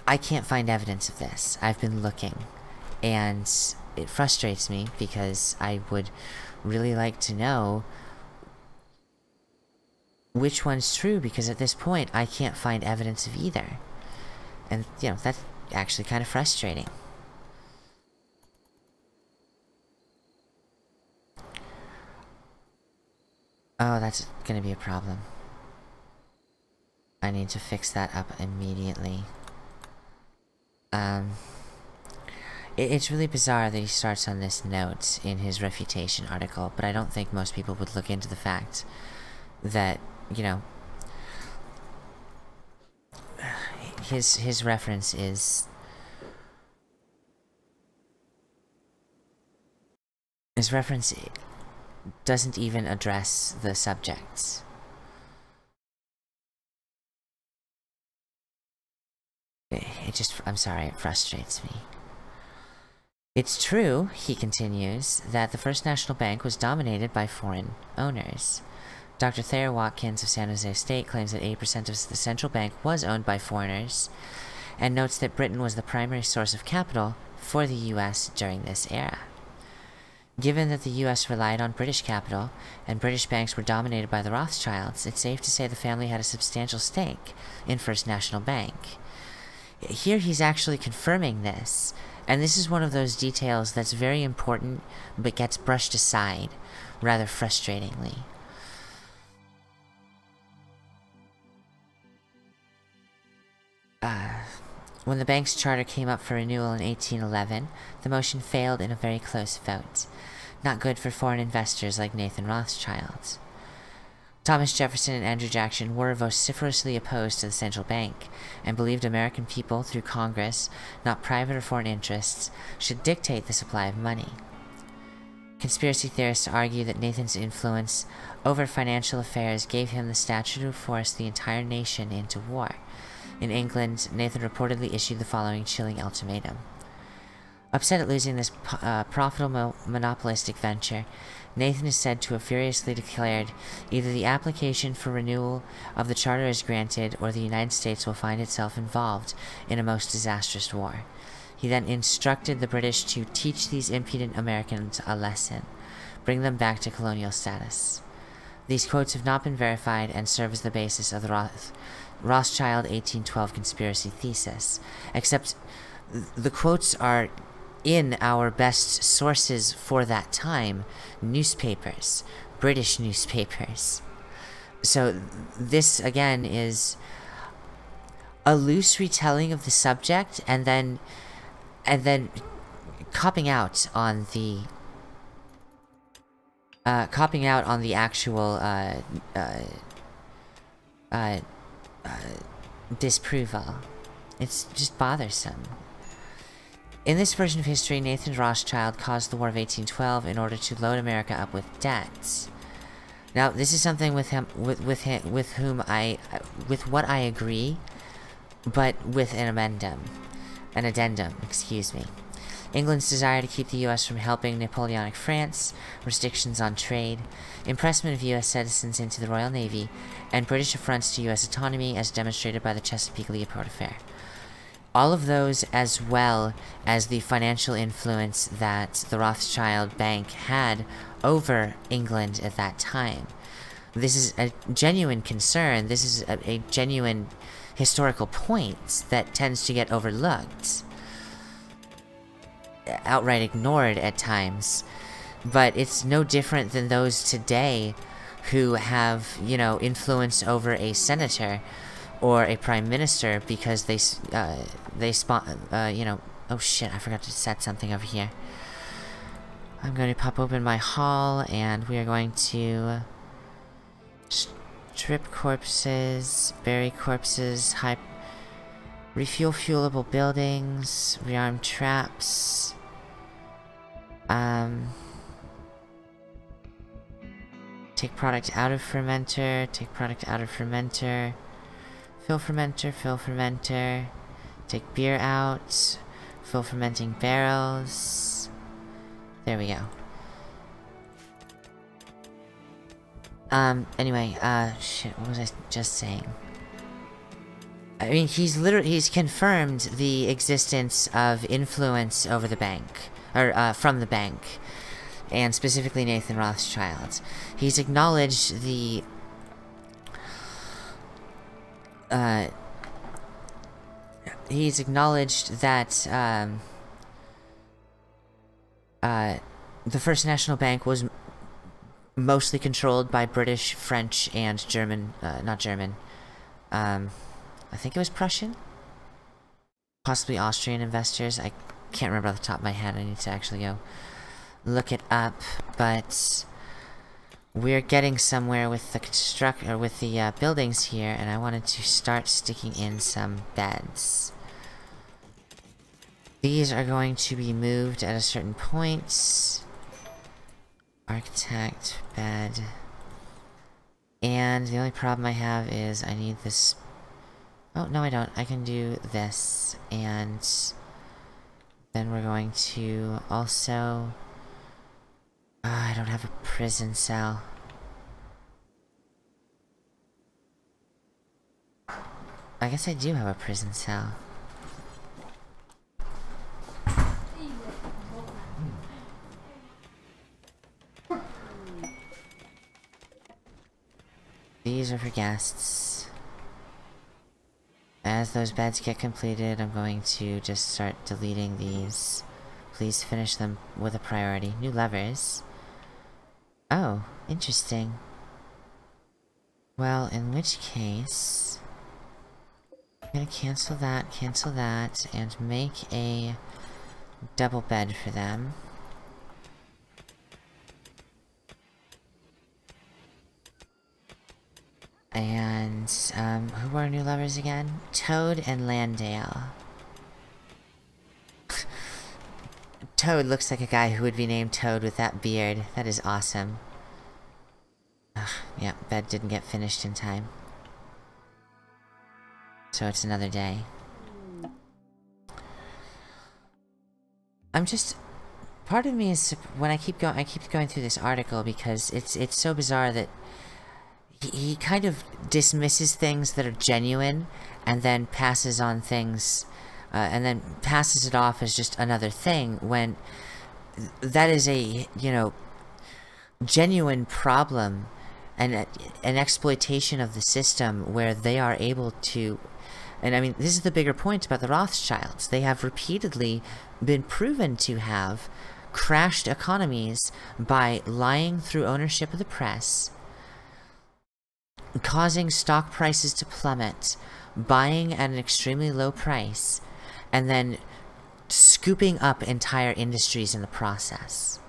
I can't find evidence of this. I've been looking, and it frustrates me because I would really like to know which one's true, because at this point I can't find evidence of either. And, you know, that's actually kind of frustrating. Oh, that's gonna be a problem. I need to fix that up immediately. It's really bizarre that he starts on this note in his refutation article, but I don't think most people would look into the fact that, you know, his reference is... His reference doesn't even address the subjects. I'm sorry, it frustrates me. It's true, he continues, that the First National Bank was dominated by foreign owners. Dr. Thayer Watkins of San Jose State claims that 8% of the central bank was owned by foreigners, and notes that Britain was the primary source of capital for the US during this era. Given that the US relied on British capital, and British banks were dominated by the Rothschilds, it's safe to say the family had a substantial stake in First National Bank. Here he's actually confirming this, and this is one of those details that's very important, but gets brushed aside, rather frustratingly. When the bank's charter came up for renewal in 1811, the motion failed in a very close vote. Not good for foreign investors like Nathan Rothschild. Thomas Jefferson and Andrew Jackson were vociferously opposed to the central bank, and believed American people, through Congress, not private or foreign interests, should dictate the supply of money. Conspiracy theorists argue that Nathan's influence over financial affairs gave him the stature to force the entire nation into war. In England, Nathan reportedly issued the following chilling ultimatum. Upset at losing this profitable monopolistic venture, Nathan is said to have furiously declared, either the application for renewal of the charter is granted, or the United States will find itself involved in a most disastrous war. He then instructed the British to teach these impudent Americans a lesson, bring them back to colonial status. These quotes have not been verified and serve as the basis of the Rothschild 1812 conspiracy thesis, except the quotes are in our best sources for that time, newspapers, British newspapers. So this, again, is a loose retelling of the subject, and then copping out on the actual disapproval. It's just bothersome. In this version of history, Nathan Rothschild caused the War of 1812 in order to load America up with debts. Now, this is something with what I agree, but with an addendum, excuse me. England's desire to keep the US from helping Napoleonic France, restrictions on trade, impressment of US citizens into the Royal Navy, and British affronts to US autonomy as demonstrated by the Chesapeake-Leopard affair. All of those, as well as the financial influence that the Rothschild Bank had over England at that time. This is a genuine concern. This is a genuine historical point that tends to get overlooked. Outright ignored at times. But it's no different than those today who have, you know, influence over a senator or a prime minister because you know, oh shit, I forgot to set something over here. I'm going to pop open my haul, and we are going to strip corpses, bury corpses, refuel fuelable buildings, rearm traps, take product out of fermenter, take product out of fermenter, fill fermenter, take beer out, fill fermenting barrels. There we go. Anyway, shit, what was I just saying? I mean, he's confirmed the existence of influence over the bank, or, from the bank, and specifically Nathan Rothschild. He's acknowledged the, he's acknowledged that, the First National Bank was mostly controlled by British, French, and German, not German, I think it was Prussian? Possibly Austrian investors. I can't remember off the top of my head. I need to actually go look it up, but we're getting somewhere with the buildings here, and I wanted to start sticking in some beds. These are going to be moved at a certain point. Architect, bed. And the only problem I have is I need this. Oh, no I don't. I can do this. And then we're going to also... I don't have a prison cell. I guess I do have a prison cell. These are for guests. As those beds get completed, I'm going to just start deleting these. Please finish them with a priority. New levers. Oh, interesting. Well, in which case... I'm gonna cancel that, and make a double bed for them. And, who are our new lovers again? Toad and Landale. Toad looks like a guy who would be named Toad with that beard. That is awesome. Ugh, yeah, bed didn't get finished in time. So it's another day. I'm just... Part of me is... When I keep going through this article because it's so bizarre that he kind of dismisses things that are genuine and then passes on things, and then passes it off as just another thing when that is a, you know, genuine problem and an exploitation of the system where they are able to, and I mean, this is the bigger point about the Rothschilds. They have repeatedly been proven to have crashed economies by lying through ownership of the press, causing stock prices to plummet, buying at an extremely low price, and then scooping up entire industries in the process.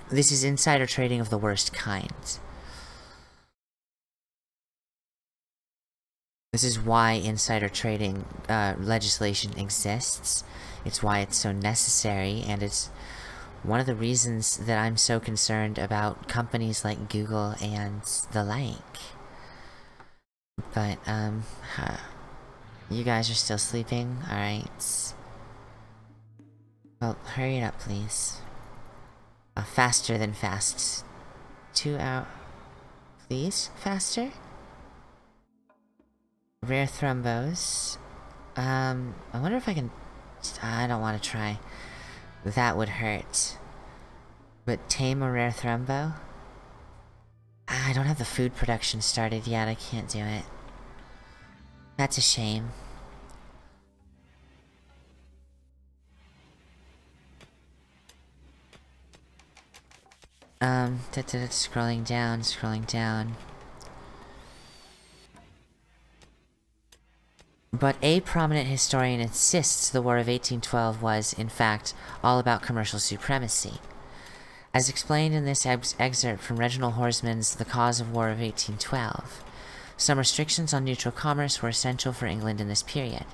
This is insider trading of the worst kind. This is why insider trading legislation exists. It's why it's so necessary, and it's one of the reasons that I'm so concerned about companies like Google and the like. But, you guys are still sleeping? Alright. Well, hurry it up, please. Faster than fast. 2 hours. Please? Faster? Rare thrombos. I wonder if I can... I don't want to try. That would hurt. But tame a rare thrombo? I don't have the food production started yet, I can't do it. That's a shame. Scrolling down, scrolling down. But a prominent historian insists the War of 1812 was, in fact, all about commercial supremacy. As explained in this excerpt from Reginald Horsman's The Cause of War of 1812, some restrictions on neutral commerce were essential for England in this period.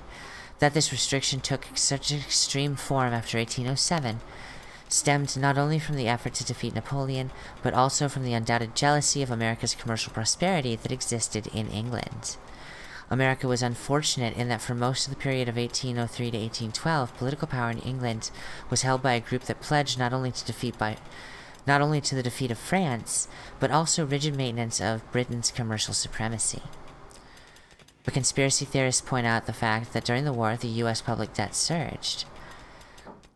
That this restriction took such an extreme form after 1807 stemmed not only from the effort to defeat Napoleon, but also from the undoubted jealousy of America's commercial prosperity that existed in England. America was unfortunate in that for most of the period of 1803 to 1812, political power in England was held by a group that pledged not only to the defeat of France, but also rigid maintenance of Britain's commercial supremacy. But conspiracy theorists point out the fact that during the war, the U.S. public debt surged.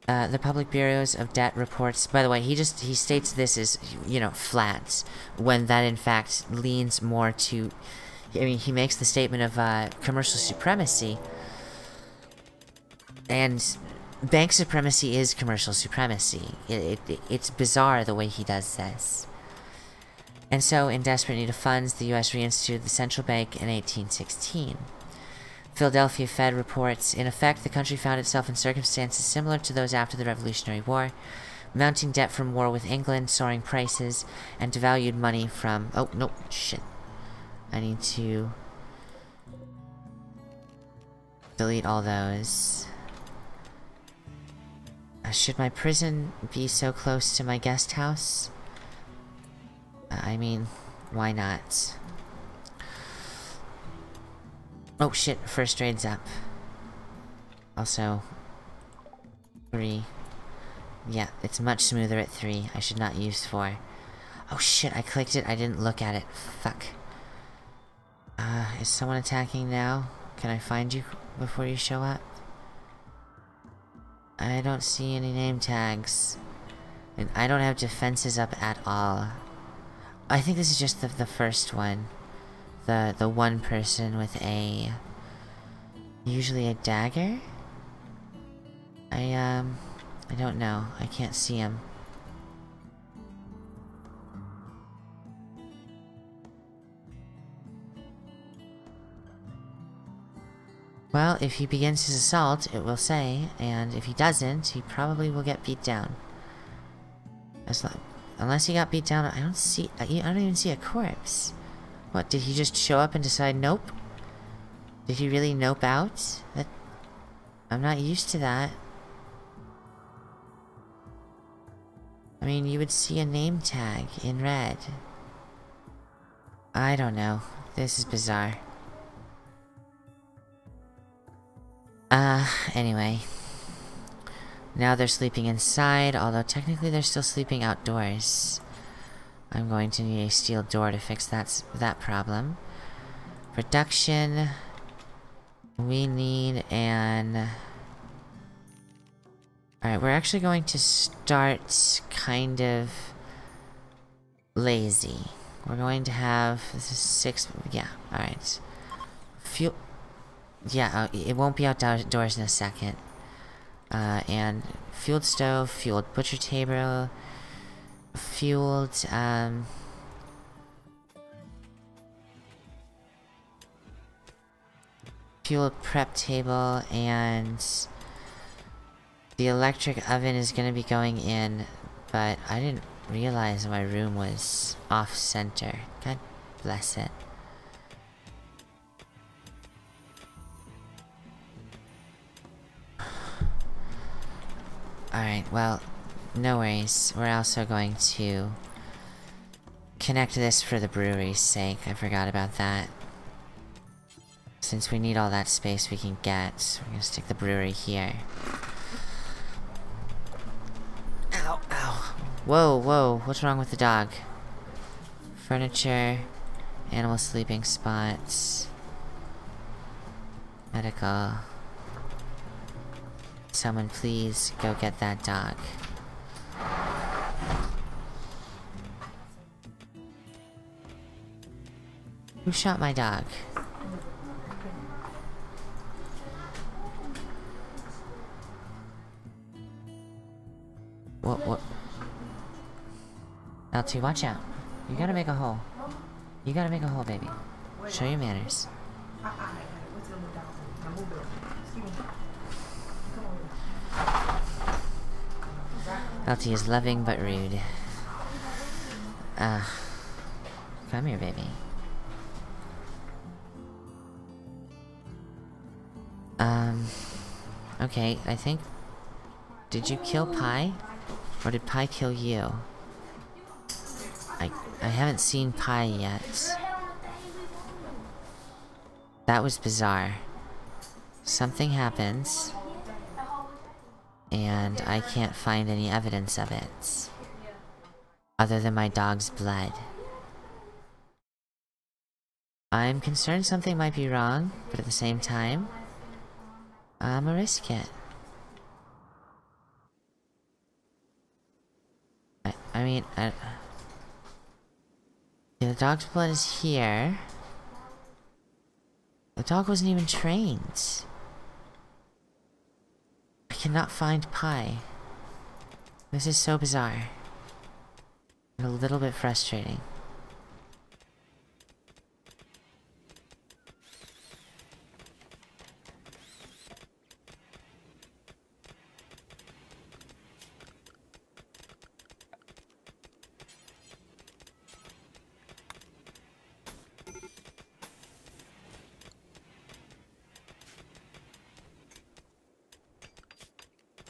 The Public Bureaus of Debt reports... By the way, he states this is, you know, flat, when that in fact leans more to... I mean, he makes the statement of commercial supremacy, and bank supremacy is commercial supremacy. It's bizarre the way he does this. And so, in desperate need of funds, the U.S. reinstituted the central bank in 1816. Philadelphia Fed reports, in effect, the country found itself in circumstances similar to those after the Revolutionary War, mounting debt from war with England, soaring prices, and devalued money from... Oh, no, shit. I need to delete all those. Should my prison be so close to my guest house? I mean, why not? Oh shit, first aid's up. Also, 3. Yeah, it's much smoother at 3. I should not use 4. Oh shit, I clicked it, I didn't look at it. Fuck. Is someone attacking now? Can I find you before you show up? I don't see any name tags. And I don't have defenses up at all. I think this is just the first one. The one person with a... usually a dagger? I don't know. I can't see him. Well, if he begins his assault, it will say, and if he doesn't, he probably will get beat down. Unless he got beat down, I don't even see a corpse. What, did he just show up and decide nope? Did he really nope out? I'm not used to that. I mean, you would see a name tag in red. I don't know. This is bizarre. Anyway. Now they're sleeping inside, although technically they're still sleeping outdoors. I'm going to need a steel door to fix that problem. Production. We need an... Alright, we're actually going to start kind of lazy. We're going to have... This is 6... Yeah, alright. Fuel... Yeah, it won't be outdoors in a second. And fueled stove, fueled butcher table, fueled, fueled prep table, and the electric oven is gonna be going in, but I didn't realize my room was off-center. God bless it. Alright, well, no worries. We're also going to connect this for the brewery's sake. I forgot about that. Since we need all that space we can get, we're gonna stick the brewery here. Ow, ow. Whoa, whoa, what's wrong with the dog? Furniture, animal sleeping spots, medical. Someone please go get that dog. Who shot my dog? What? LT, watch out. You gotta make a hole. You gotta make a hole, baby. Show your manners. LT is loving but rude. Come here, baby. Okay, I think... Did you kill Pi? Or did Pi kill you? I haven't seen Pi yet. That was bizarre. Something happens, and I can't find any evidence of it. Other than my dog's blood. I'm concerned something might be wrong, but at the same time, I'ma risk it. I mean, yeah, the dog's blood is here. The dog wasn't even trained. I cannot find Pi. This is so bizarre. And a little bit frustrating.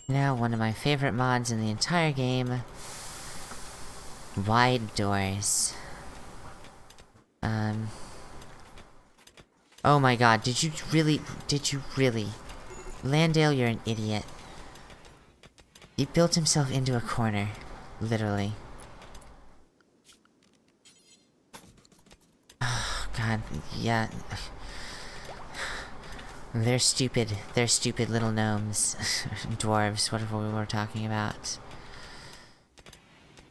Now, one of my favorite mods in the entire game. Wide doors. Oh my god, did you really? Landale, you're an idiot. He built himself into a corner. Literally. Oh god, yeah. They're stupid little gnomes. Dwarves, whatever we were talking about.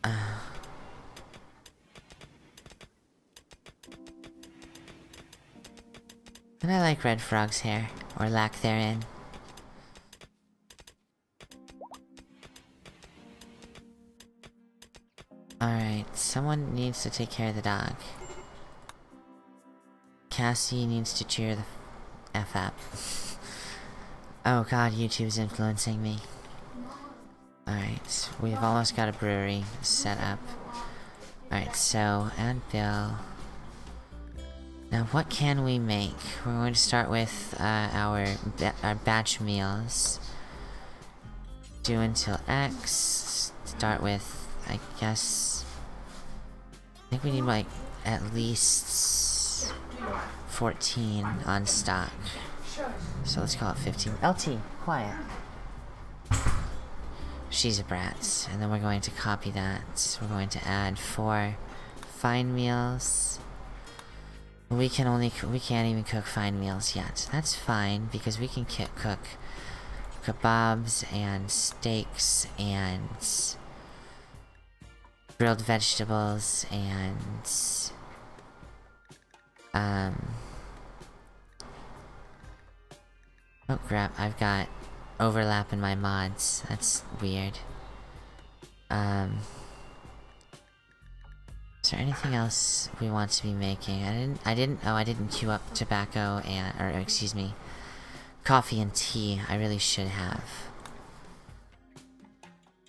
And I like Red Frog's hair, or lack therein. Alright, someone needs to take care of the dog. Cassie needs to cheer the F up. Oh god, YouTube's influencing me. Alright, we've almost got a brewery set up. Alright, so, add bill. Now what can we make? We're going to start with our batch meals. Do until X. Start with, I guess... I think we need like, at least... 14 on stock. So let's call it 15. LT, quiet. She's a brat. And then we're going to copy that. We're going to add 4 fine meals. We can't even cook fine meals yet. That's fine, because we can cook kebabs and steaks and grilled vegetables and oh crap, I've got overlap in my mods. That's weird. Is there anything else we want to be making? I didn't queue up tobacco or excuse me, coffee and tea. I really should have.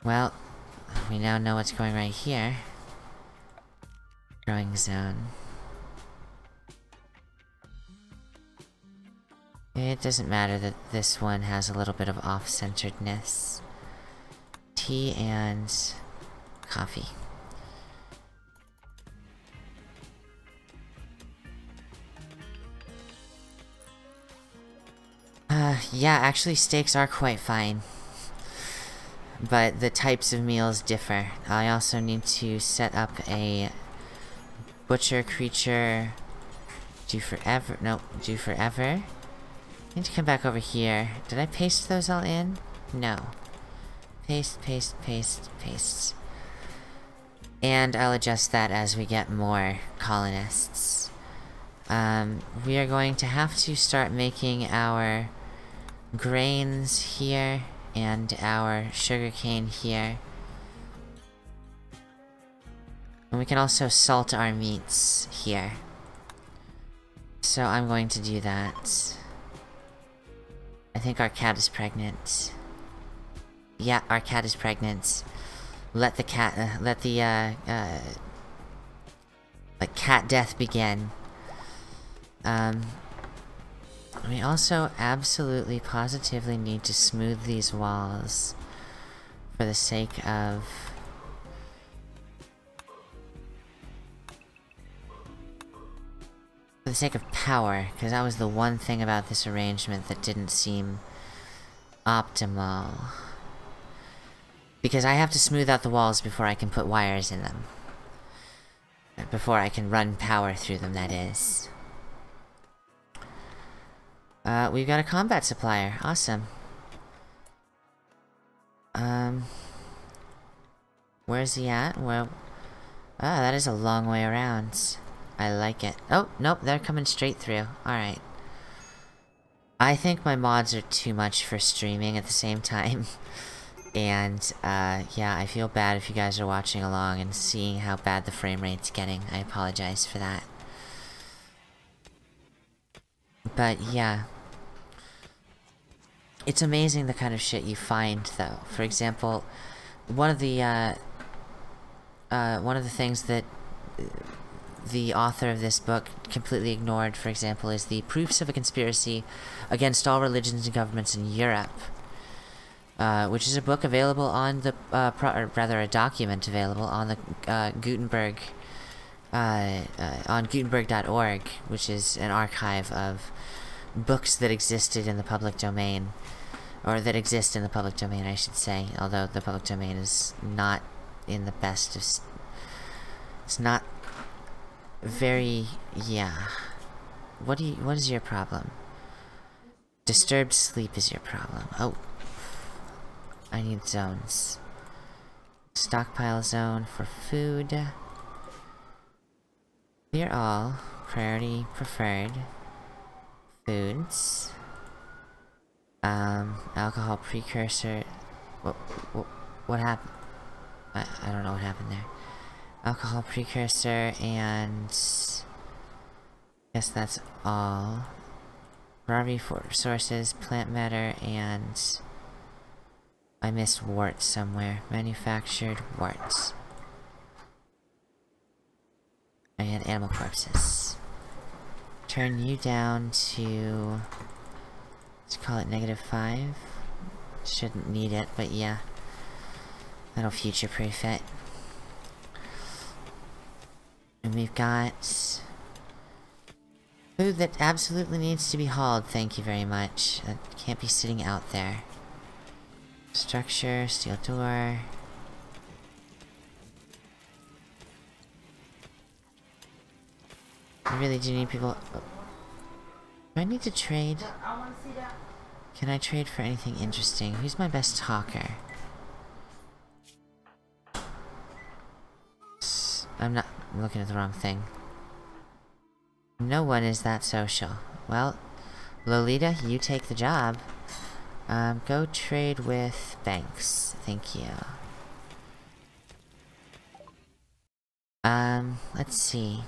Well, we now know what's going right here. Growing zone. It doesn't matter that this one has a little bit of off-centeredness. tea and coffee. Yeah, actually steaks are quite fine. But the types of meals differ. I also need to set up a butcher creature. Do forever. Nope, do forever. Need to come back over here. Did I paste those all in? No. Paste, paste, paste, paste. And I'll adjust that as we get more colonists. We are going to have to start making our grains here and our sugarcane here. And we can also salt our meats here. So I'm going to do that. I think our cat is pregnant. Yeah, our cat is pregnant. Let the cat, let cat death begin. We also absolutely, positively need to smooth these walls for the sake of... for the sake of power, because that was the one thing about this arrangement that didn't seem optimal. Because I have to smooth out the walls before I can put wires in them. Before I can run power through them, that is. We've got a combat supplier. Awesome. Where's he at? Well, that is a long way around. I like it. Oh, nope, they're coming straight through. Alright. I think my mods are too much for streaming at the same time. And, yeah, I feel bad if you guys are watching along and seeing how bad the frame rate's getting. I apologize for that. But, yeah. It's amazing the kind of shit you find, though. For example, one of the things that the author of this book completely ignored, for example, is the proofs of a conspiracy against all religions and governments in Europe. Which is a book available on the, or rather a document available on the, Gutenberg, on Gutenberg.org, which is an archive of books that existed in the public domain. Or that exist in the public domain, I should say, although the public domain is not in the best of... It's not very... yeah. What is your problem? Disturbed sleep is your problem. Oh. I need zones. Stockpile zone for food. Clear all. Priority preferred. Foods. Alcohol precursor. What happened? I don't know what happened there. Alcohol precursor and... guess that's all. Raw for sources, plant matter, and... I missed warts somewhere. Manufactured warts. And animal corpses. Turn you down to... let's call it -5. Shouldn't need it, but yeah. That'll future-proof it. And we've got... food that absolutely needs to be hauled, thank you very much. That can't be sitting out there. Structure, steel door. I really do need people... do I need to trade? Can I trade for anything interesting? Who's my best talker? I'm not looking at the wrong thing. No one is that social. Well, Lolita, you take the job. Go trade with Banks. Thank you. Let's see.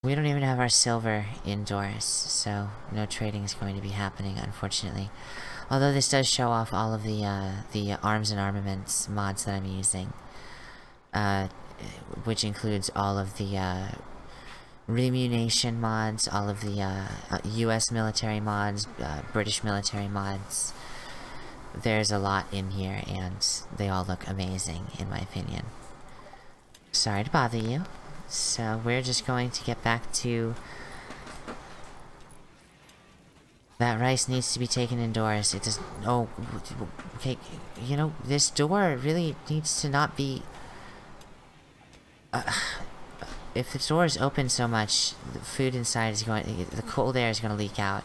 We don't even have our silver indoors, so no trading is going to be happening, unfortunately. Although this does show off all of the arms and armaments mods that I'm using. Which includes all of the, Remunation mods, all of the, US military mods, British military mods, there's a lot in here, and they all look amazing, in my opinion. Sorry to bother you. So we're just going to get back to... That rice needs to be taken indoors. It does... Oh, okay, you know, this door really needs to not be... if the door is open so much, the food inside is going... The cold air is going to leak out.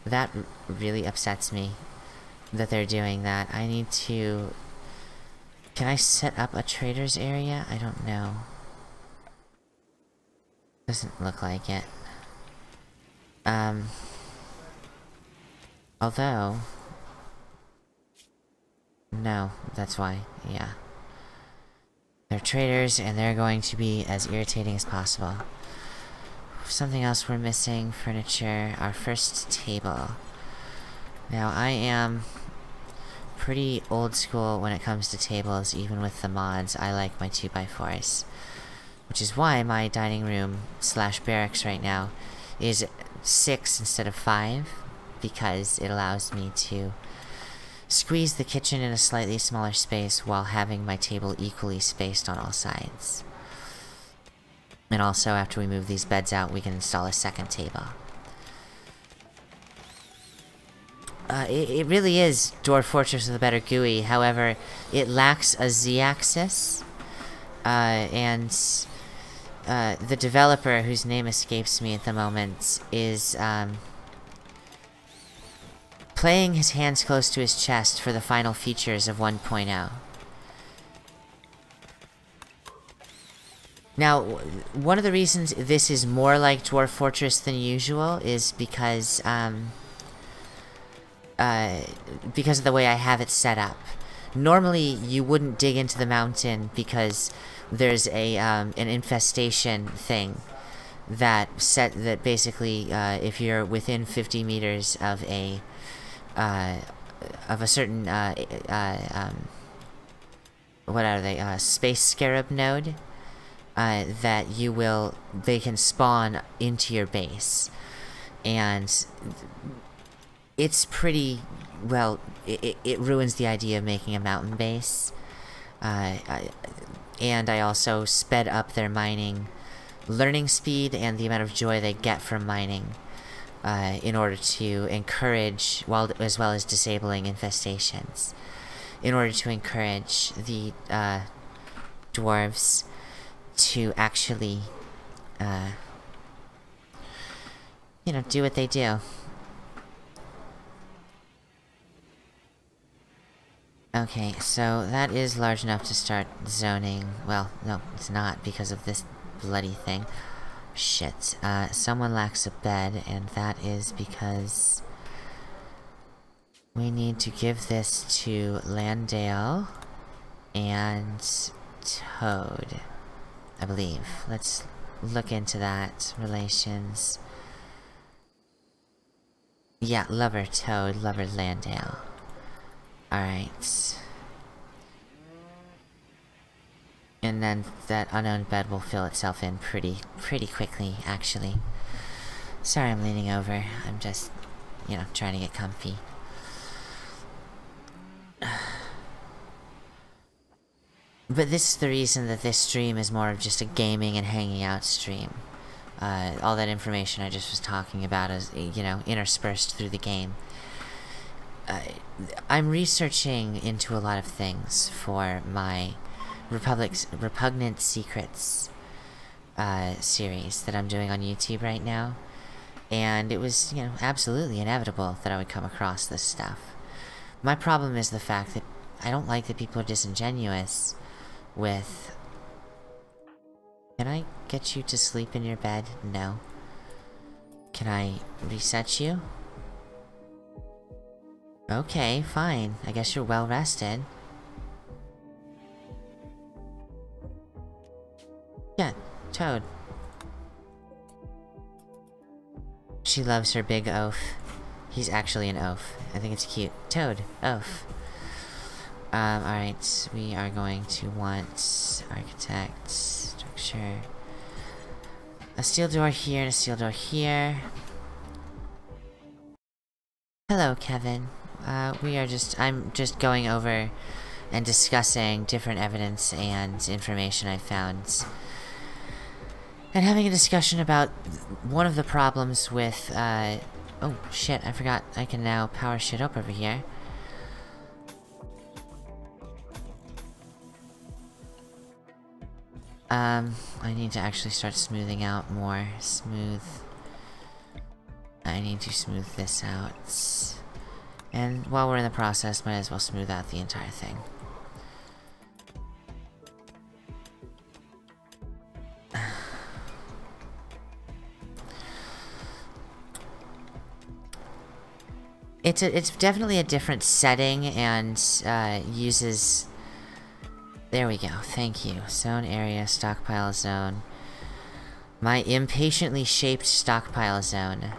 That really upsets me that they're doing that. I need to... Can I set up a trader's area? I don't know. Doesn't look like it. Although... No, that's why, yeah. They're traders, and they're going to be as irritating as possible. Something else we're missing, furniture, our first table. Now, I am pretty old school when it comes to tables, even with the mods. I like my 2x4s. Which is why my dining room slash barracks right now is 6 instead of 5, because it allows me to squeeze the kitchen in a slightly smaller space while having my table equally spaced on all sides. And also, after we move these beds out, we can install a second table. It really is Dwarf Fortress with a better GUI, however, it lacks a Z-axis, and the developer, whose name escapes me at the moment, is, playing his hands close to his chest for the final features of 1.0. Now, one of the reasons this is more like Dwarf Fortress than usual is because of the way I have it set up. Normally, you wouldn't dig into the mountain because there's a, an infestation thing that basically, if you're within 50 meters of a certain, what are they, space scarab node, that they can spawn into your base. And it's pretty, well, it ruins the idea of making a mountain base. And I also sped up their mining learning speed and the amount of joy they get from mining, in order to encourage, as well as disabling infestations, in order to encourage the dwarves to actually, you know, do what they do. Okay, so that is large enough to start zoning. Well, no, it's not, because of this bloody thing. Shit. Someone lacks a bed, and that is because we need to give this to Landale and Toad, I believe. Let's look into that. Relations. Yeah, lover Toad, lover Landale. Alright. And then that unowned bed will fill itself in pretty quickly, actually. Sorry I'm leaning over. I'm just, you know, trying to get comfy. But this is the reason that this stream is more of just a gaming and hanging out stream. All that information I just was talking about is, you know, interspersed through the game. I'm researching into a lot of things for my Repugnant Secrets series that I'm doing on YouTube right now. And it was, you know, absolutely inevitable that I would come across this stuff. My problem is the fact that I don't like that people are disingenuous with... Can I get you to sleep in your bed? No. Can I reset you? Okay, fine. I guess you're well rested. Yeah, Toad. She loves her big oaf. He's actually an oaf. I think it's cute. Toad, oaf. Alright, we are going to want architect, structure, a steel door here and a steel door here. Hello, Kevin. I'm just going over and discussing different evidence and information I found. And having a discussion about one of the problems with, oh shit, I forgot I can now power shit up over here. I need to actually start smoothing out more. I need to smooth this out. And while we're in the process, might as well smooth out the entire thing. It's definitely a different setting and uses. There we go. Thank you. Zone area, stockpile zone. My impatiently shaped stockpile zone.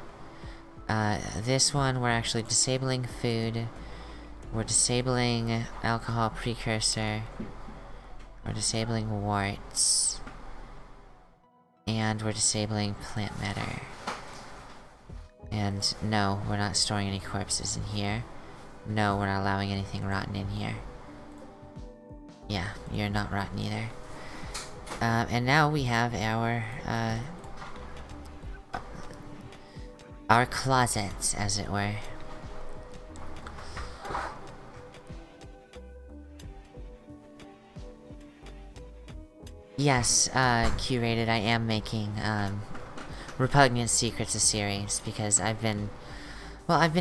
This one we're actually disabling food. We're disabling alcohol precursor. We're disabling warts. And we're disabling plant matter. And no, we're not storing any corpses in here. No, we're not allowing anything rotten in here. Yeah, you're not rotten either. And now we have our closets, as it were. Yes, curated, I am making, Repugnant Secrets a series, because I've been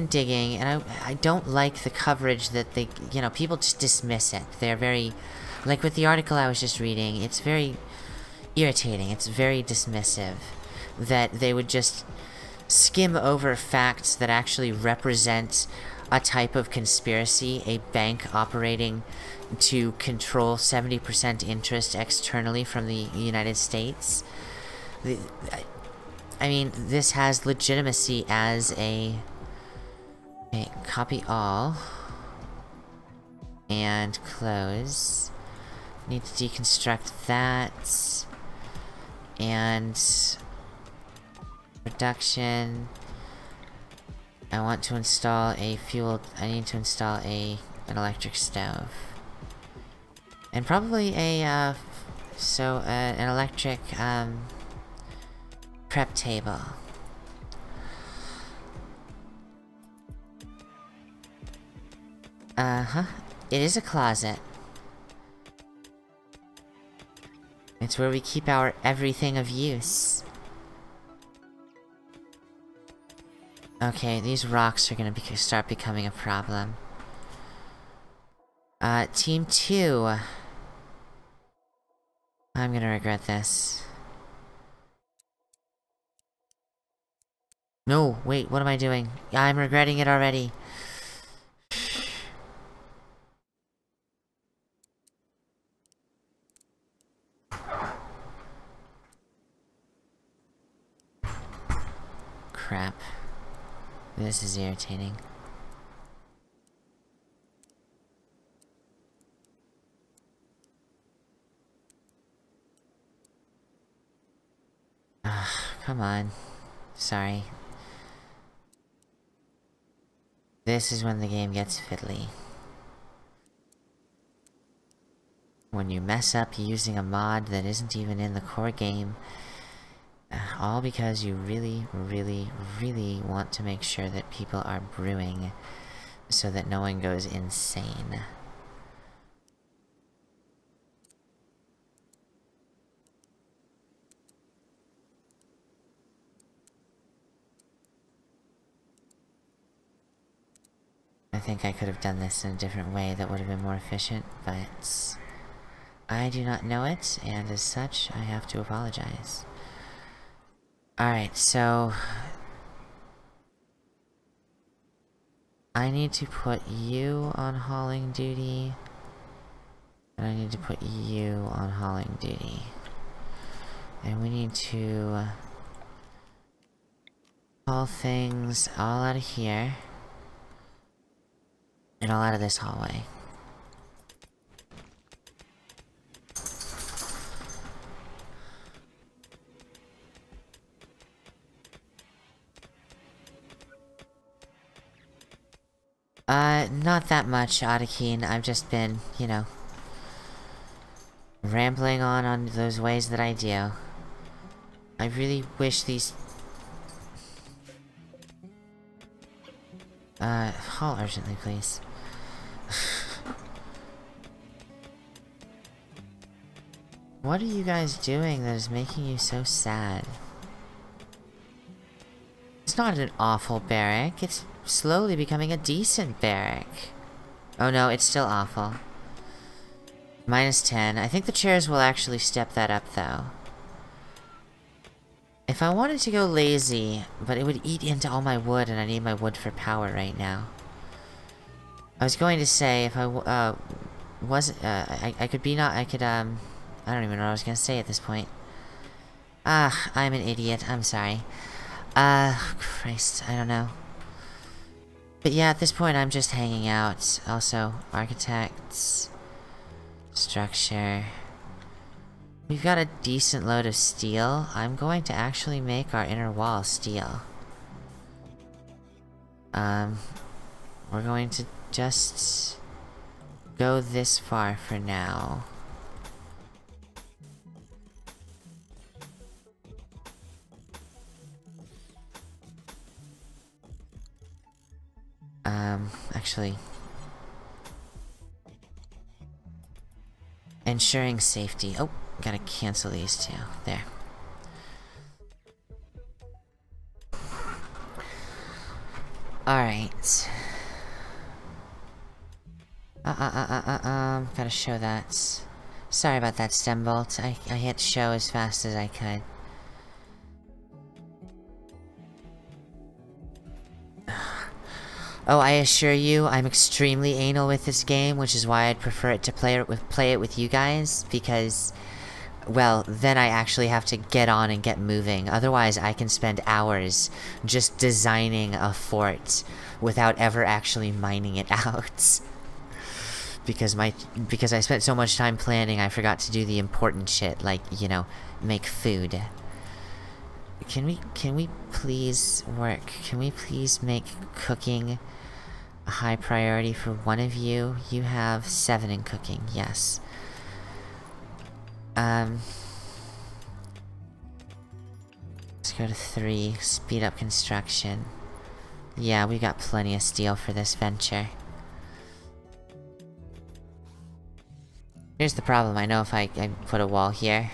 digging, and I don't like the coverage that they, you know, people just dismiss it. They're very, like with the article I was just reading, it's very irritating, it's very dismissive, that they would just skim over facts that actually represent a type of conspiracy, a bank operating to control 70% interest externally from the United States. I mean, this has legitimacy as a... Okay, copy all. And close. Need to deconstruct that. And... production. I want to install a fuel... I need to install an electric stove. And probably a, an electric, prep table. Uh-huh. It is a closet. It's where we keep our everything of use. Okay, these rocks are gonna start becoming a problem. Team 2. I'm gonna regret this. No, wait, what am I doing? I'm regretting it already. Crap. This is irritating. Come on. Sorry. This is when the game gets fiddly. When you mess up using a mod that isn't even in the core game. All because you really, really, really want to make sure that people are brewing so that no one goes insane. I think I could have done this in a different way that would have been more efficient, but I do not know it, and as such, I have to apologize. Alright, so... I need to put you on hauling duty, and I need to put you on hauling duty. And we need to... haul things all out of here. And all out of this hallway. Not that much, Ottakeen. I've just been, you know, rambling on those ways that I do. I really wish these... haul urgently, please. What are you guys doing that is making you so sad? It's not an awful barrack, it's slowly becoming a decent barrack. Oh no, it's still awful. -10. I think the chairs will actually step that up, though. If I wanted to go lazy, but it would eat into all my wood, and I need my wood for power right now. I was going to say, if I, I could be not, I could, I don't even know what I was gonna say at this point. Ah, I'm an idiot, I'm sorry. Christ, I don't know. But yeah, at this point I'm just hanging out. Also, architects... structure... We've got a decent load of steel. I'm going to actually make our inner wall steel. We're going to just... go this far for now. Actually... ensuring safety. Oh, gotta cancel these two. There. Alright. Gotta show that. Sorry about that, stem bolt. I hit show as fast as I could. Oh, I assure you, I'm extremely anal with this game, which is why I'd prefer it to play it with you guys, because, well, then I actually have to get on and get moving. Otherwise, I can spend hours just designing a fort without ever actually mining it out. Because I spent so much time planning, I forgot to do the important shit, like, you know, make food. Can we please work? Can we please make cooking a high priority for one of you? You have 7 in cooking, yes. Let's go to 3, speed up construction. Yeah, we got plenty of steel for this venture. Here's the problem, I know if I put a wall here,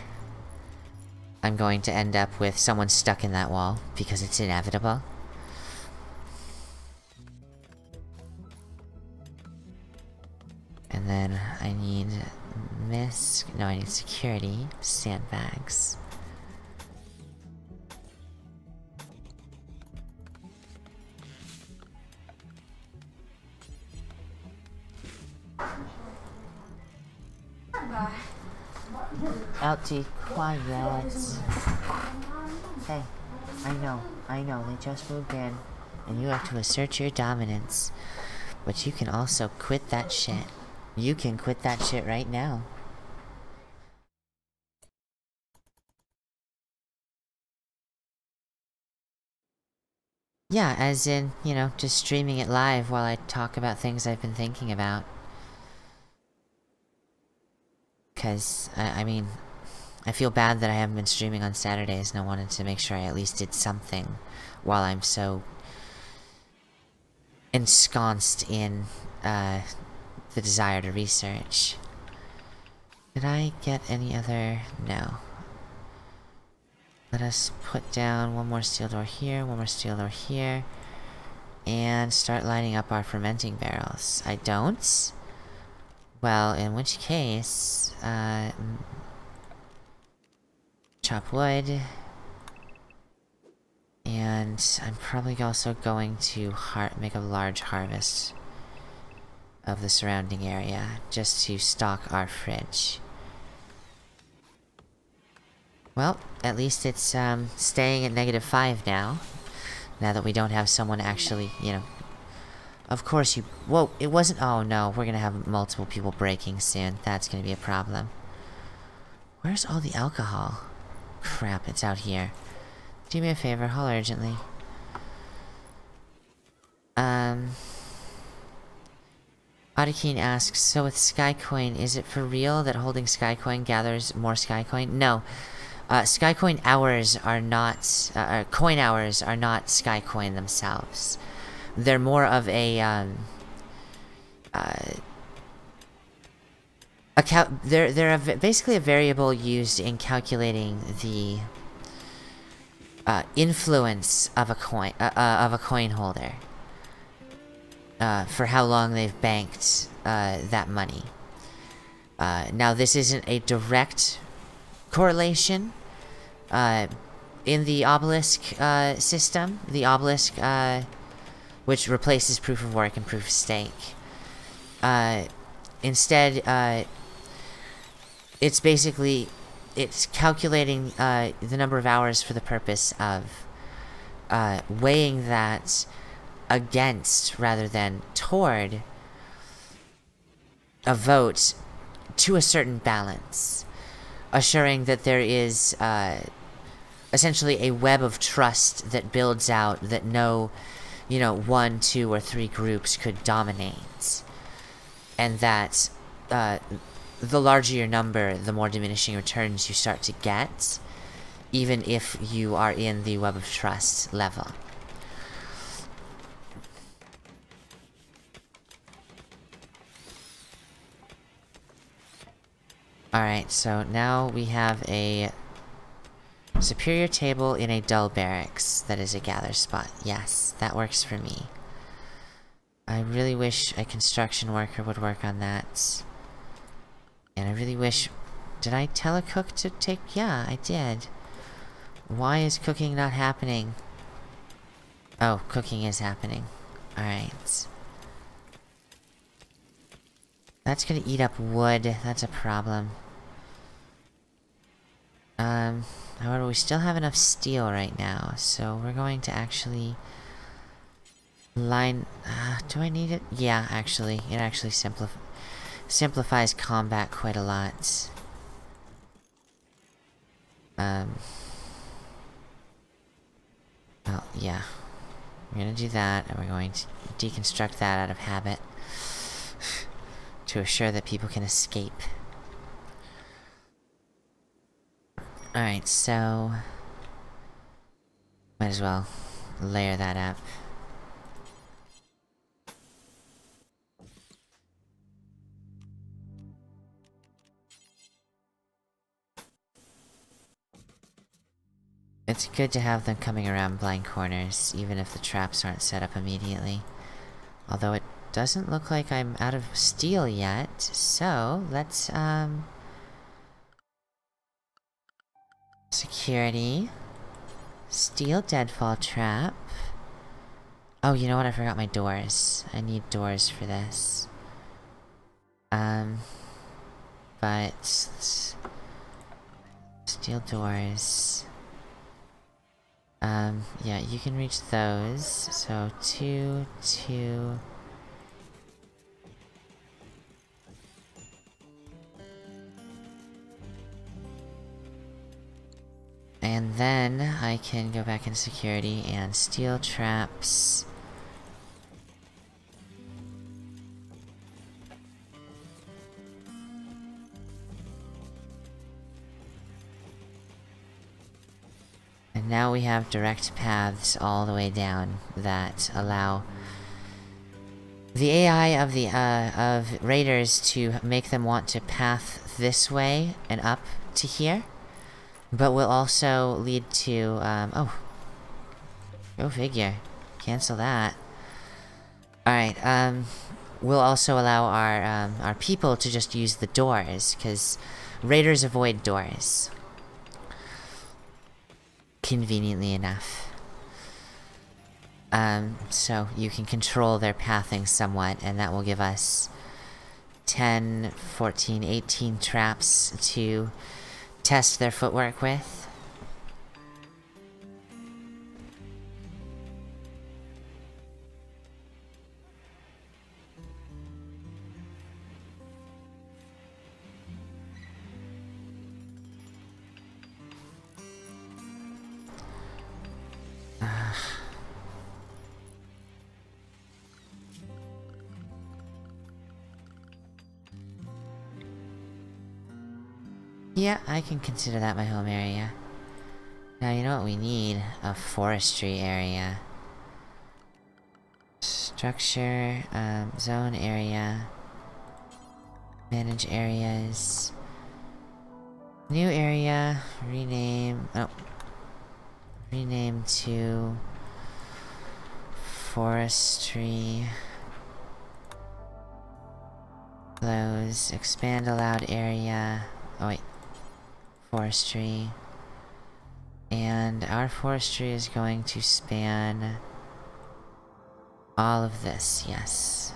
I'm going to end up with someone stuck in that wall, because it's inevitable. And then I need no, I need security, sandbags. Alti, quiet. Hey, I know, they just moved in, and you have to assert your dominance. But you can also quit that shit. You can quit that shit right now. Yeah, as in, you know, just streaming it live while I talk about things I've been thinking about. 'Cause, I mean, I feel bad that I haven't been streaming on Saturdays, and I wanted to make sure I at least did something while I'm so ensconced in, the desire to research. Did I get any other? No. Let us put down one more steel door here, one more steel door here, and start lining up our fermenting barrels. I don't? Well, in which case, chop wood, and I'm probably also going to make a large harvest of the surrounding area, just to stock our fridge. Well, at least it's, staying at -5 now. Now that we don't have someone actually, you know... Of course you... Whoa, it wasn't... Oh no, we're gonna have multiple people breaking soon. That's gonna be a problem. Where's all the alcohol? Crap, it's out here. Do me a favor, haul urgently. Adekeen asks, so with Skycoin, is it for real that holding Skycoin gathers more Skycoin? No. Skycoin hours are not, coin hours are not Skycoin themselves. They're more of a, they're basically a variable used in calculating the influence of a coin holder. For how long they've banked that money. Now, this isn't a direct correlation. In the obelisk system, the obelisk, which replaces proof of work and proof of stake. Instead, it's calculating the number of hours for the purpose of weighing that against rather than toward a vote to a certain balance, assuring that there is essentially a web of trust that builds out that no, 1, 2, or 3 groups could dominate, and that the larger your number, the more diminishing returns you start to get, even if you are in the web of trust level. Alright, so now we have a superior table in a dull barracks that is a gather spot. Yes, that works for me. I really wish a construction worker would work on that. And I really wish... Did I tell a cook to take... Yeah, I did. Why is cooking not happening? Oh, cooking is happening. Alright. That's gonna eat up wood. That's a problem. However, we still have enough steel right now, so we're going to actually line... do I need it? Yeah, actually. It actually simplifies combat quite a lot. Well, yeah. We're gonna do that, and we're going to deconstruct that out of habit. To assure that people can escape. Alright, so... might as well layer that up. It's good to have them coming around blind corners, even if the traps aren't set up immediately. Although it doesn't look like I'm out of steel yet, so let's, security. Steel deadfall trap. Oh, you know what? I forgot my doors. I need doors for this. But... steel doors. Yeah, you can reach those. So, 2, 2... And then I can go back into security and steel traps. And now we have direct paths all the way down that allow the AI of the of raiders to make them want to path this way and up to here. But will also lead to, oh. Go figure. Cancel that. Alright, we'll also allow our people to just use the doors, because raiders avoid doors. Conveniently enough. So you can control their pathing somewhat, and that will give us 10, 14, 18 traps to test their footwork with. Yeah, I can consider that my home area. Now, you know what we need? A forestry area. Structure, zone area. Manage areas. New area, rename, oh. Rename to forestry. Close, expand allowed area. Oh wait, forestry. And our forestry is going to span all of this, yes.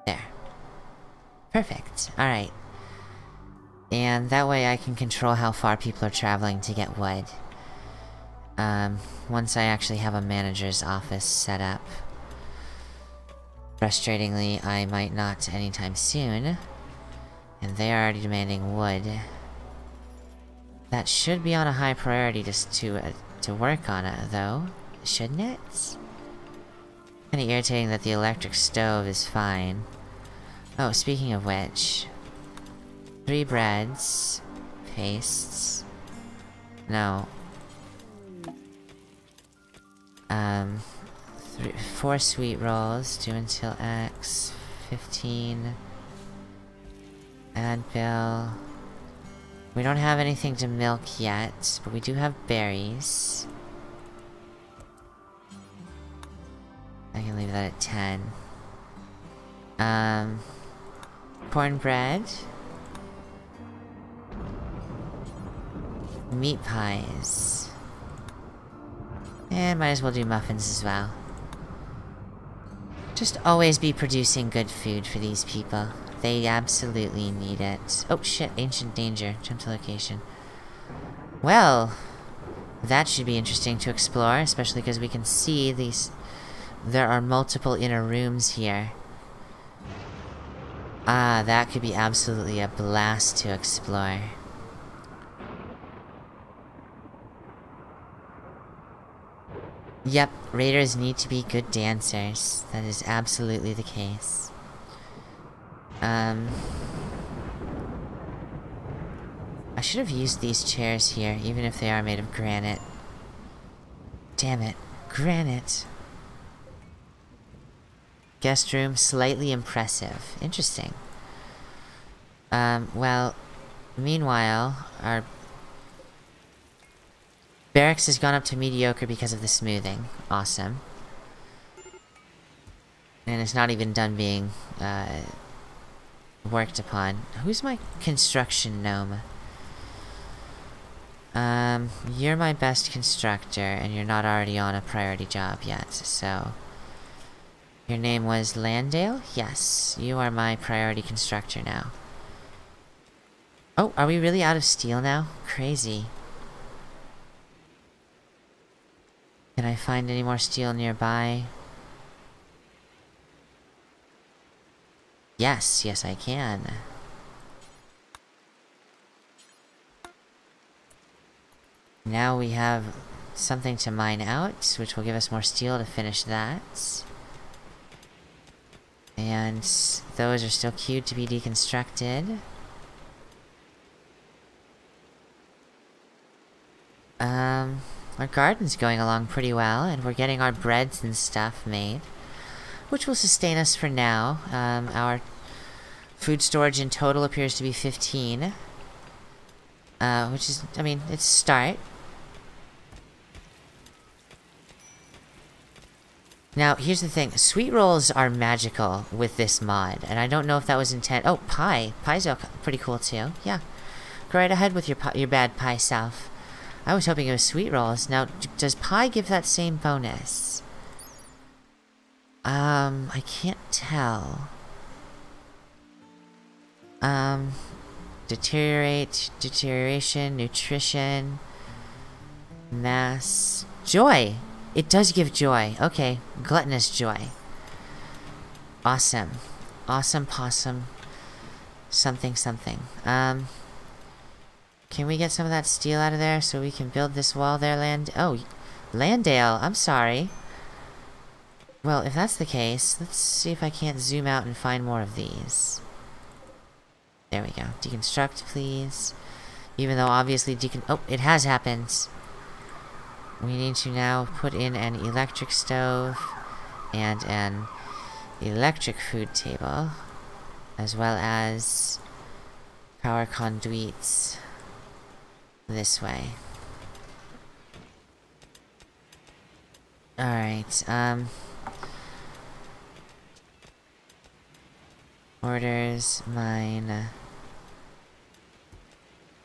There. Perfect, alright. And that way I can control how far people are traveling to get wood. Once I actually have a manager's office set up. Frustratingly, I might not anytime soon. And they are already demanding wood. That should be on a high priority just to work on it, though. Shouldn't it? Kinda irritating that the electric stove is fine. Oh, speaking of which... 3 breads. Pastes. No. 4 sweet rolls. 2 until X. 15. Add bill. We don't have anything to milk yet, but we do have berries. I can leave that at 10. Cornbread. Meat pies. And might as well do muffins as well. Just always be producing good food for these people. They absolutely need it. Oh shit, ancient danger. Jump to location. Well, that should be interesting to explore, especially because we can see these... There are multiple inner rooms here. Ah, that could be absolutely a blast to explore. Yep, raiders need to be good dancers. That is absolutely the case. I should have used these chairs here, even if they are made of granite. Damn it. Granite. Guest room, slightly impressive. Interesting. Well, meanwhile, our barracks has gone up to mediocre because of the smoothing. Awesome. And it's not even done being, worked upon. Who's my construction gnome? You're my best constructor, and you're not already on a priority job yet, so... Your name was Landale? Yes, you are my priority constructor now. Oh, are we really out of steel now? Crazy. Can I find any more steel nearby? Yes, yes I can. Now we have something to mine out, which will give us more steel to finish that. And those are still queued to be deconstructed. Our garden's going along pretty well, and we're getting our breads and stuff made, which will sustain us for now. Our food storage in total appears to be 15. Which is, I mean, it's a start. Now, here's the thing. Sweet rolls are magical with this mod, and I don't know if that was intent. Oh, pie. Pie's pretty cool, too. Yeah. Go right ahead with your bad pie self. I was hoping it was sweet rolls. Now, does pie give that same bonus? I can't tell. Deterioration, nutrition, mass, joy. It does give joy. Okay, gluttonous joy. Awesome. Awesome possum. Something, something. Can we get some of that steel out of there so we can build this wall there, Oh, Landale, I'm sorry. Well, if that's the case, let's see if I can't zoom out and find more of these. There we go. Deconstruct, please. Even though obviously oh, it has happened. We need to now put in an electric stove and an electric food table, as well as power conduits this way. Alright, orders, mine.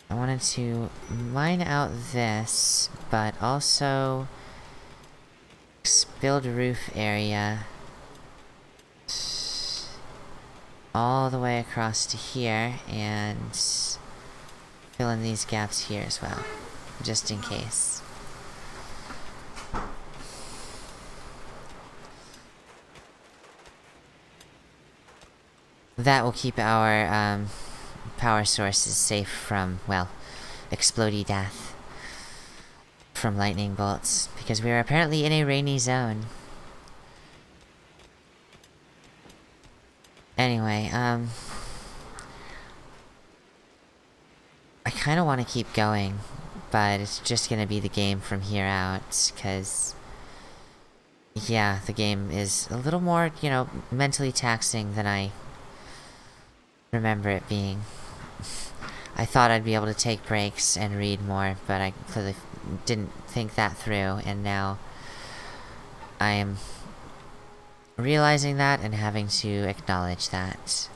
I wanted to mine out this, but also build roof area all the way across to here, and fill in these gaps here as well, just in case. That will keep our, power sources safe from, well, explodey death from lightning bolts, because we are apparently in a rainy zone. Anyway, I kinda wanna keep going, but it's just gonna be the game from here out, cause yeah, the game is a little more, you know, mentally taxing than I remember it being. I thought I'd be able to take breaks and read more, but I clearly didn't think that through, and now I am realizing that and having to acknowledge that.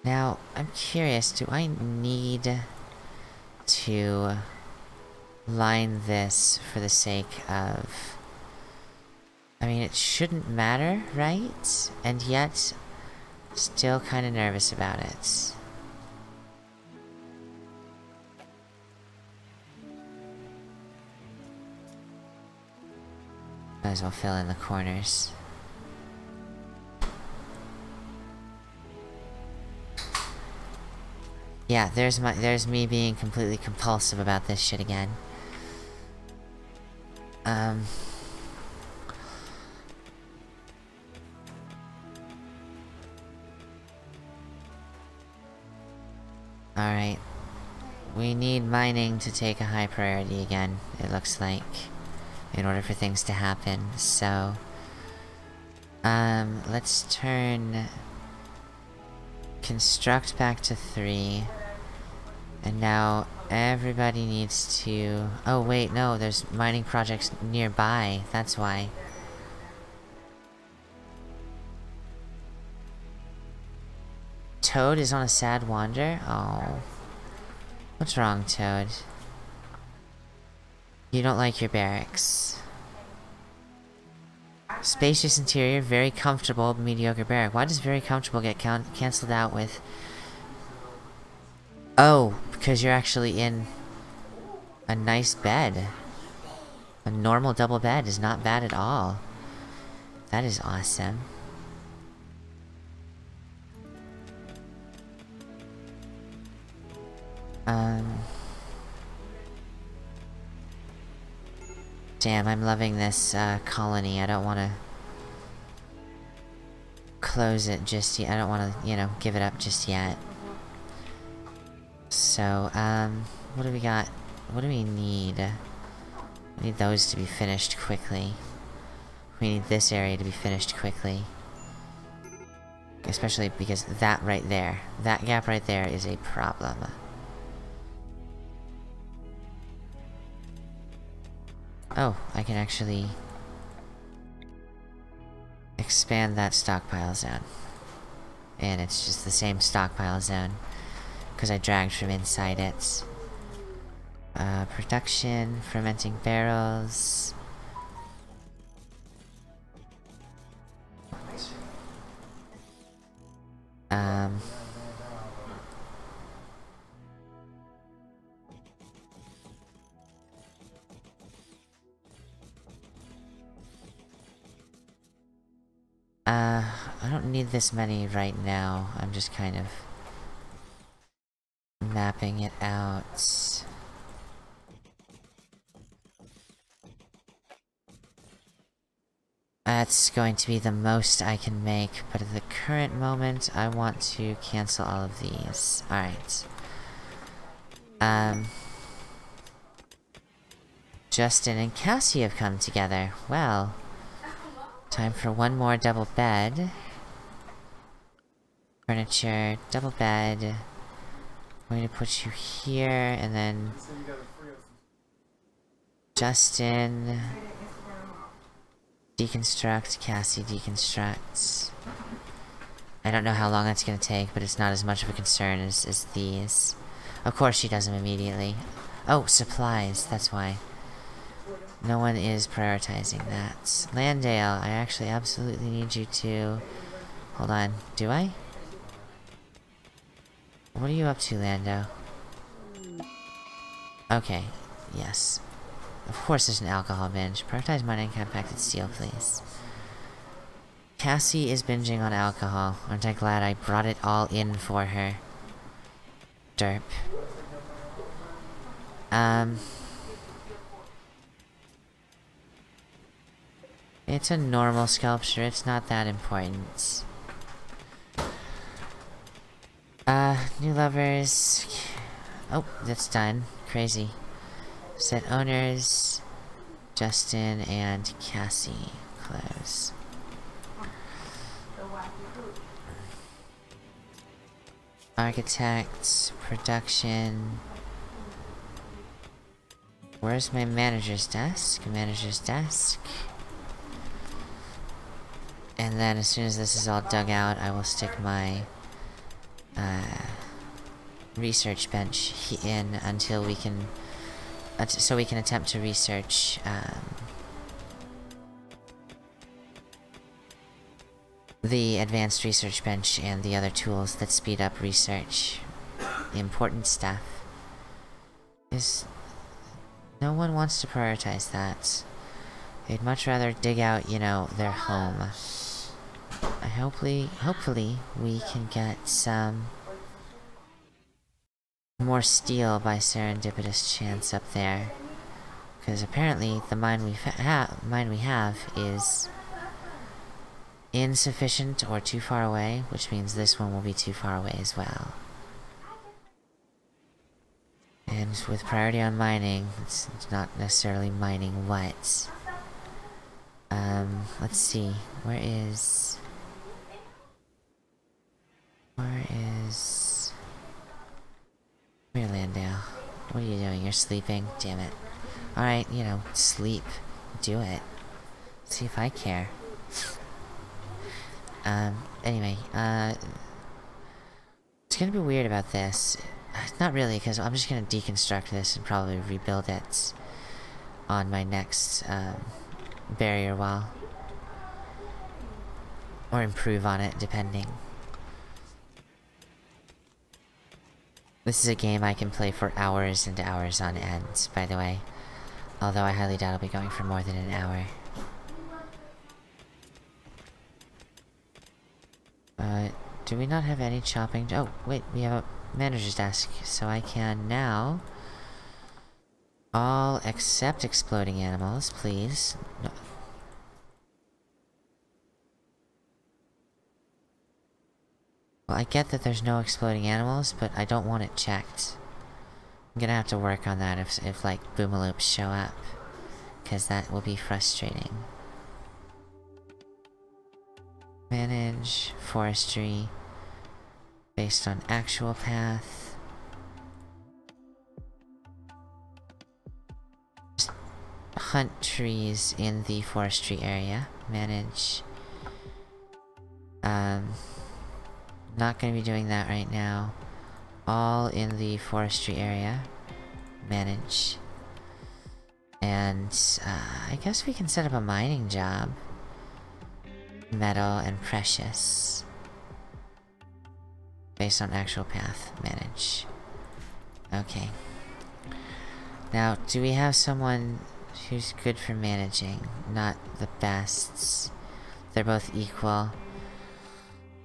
Now, I'm curious, do I need to line this for the sake of... I mean, it shouldn't matter, right? And yet, still kinda nervous about it. Might as well fill in the corners. Yeah, there's me being completely compulsive about this shit again. Alright. We need mining to take a high priority again, it looks like, in order for things to happen, so... let's turn... construct back to 3. And now, everybody needs to... Oh wait, no, there's mining projects nearby, that's why. Toad is on a sad wander? Oh. What's wrong, Toad? You don't like your barracks. Spacious interior, very comfortable, mediocre barrack. Why does very comfortable get cancelled out with... Oh, because you're actually in a nice bed. A normal double bed is not bad at all. That is awesome. Damn, I'm loving this, colony. I don't wanna... close it just yet. I don't wanna, you know, give it up just yet. So, what do we got? What do we need? We need those to be finished quickly. We need this area to be finished quickly. Especially because that right there, that gap right there is a problem. Oh, I can actually expand that stockpile zone. And it's just the same stockpile zone, because I dragged from inside it. Production, fermenting barrels. I don't need this many right now. I'm just kind of mapping it out. That's going to be the most I can make, but at the current moment, I want to cancel all of these. Alright. Justin and Cassie have come together. Well, time for one more double bed. Furniture, double bed. I'm going to put you here, and then Justin deconstruct, Cassie deconstructs. I don't know how long that's gonna take, but it's not as much of a concern as these. Of course she does them immediately. Oh, supplies, that's why. No one is prioritizing that. Landale, I actually absolutely need you to... Hold on, do I? What are you up to, Lando? Okay, yes. Of course there's an alcohol binge. Prioritize mining compacted steel, please. Cassie is binging on alcohol. Aren't I glad I brought it all in for her? Derp. It's a normal sculpture, it's not that important. New lovers. Oh, that's done. Crazy. Set owners. Justin and Cassie. Close. Architects. Production. Where's my manager's desk? Manager's desk. And then as soon as this is all dug out, I will stick my research bench in until we can so we can attempt to research the advanced research bench and the other tools that speed up research. The important stuff is no one wants to prioritize that. They'd much rather dig out, you know, their home. Hopefully we can get some more steel by serendipitous chance up there, because apparently the mine we have is insufficient or too far away, which means this one will be too far away as well. And with priority on mining, it's not necessarily mining what. Let's see, where is Come here, Landale. What are you doing? You're sleeping? Damn it. Alright, you know, sleep. Do it. See if I care. Anyway, it's gonna be weird about this. Not really, because I'm just gonna deconstruct this and probably rebuild it on my next, barrier wall. Or improve on it, depending. This is a game I can play for hours and hours on end, by the way. Although I highly doubt I'll be going for more than an hour. Do we not have any chopping? Oh, wait, we have a manager's desk, so I can now... All except exploding animals, please. No. Well, I get that there's no exploding animals, but I don't want it checked. I'm gonna have to work on that if like, boomaloops show up. Because that will be frustrating. Manage forestry based on actual path. Just hunt trees in the forestry area. Manage. Not gonna be doing that right now. All in the forestry area. Manage. And I guess we can set up a mining job. Metal and precious. Based on actual path. Manage. Okay. Now, do we have someone who's good for managing? Not the best. They're both equal.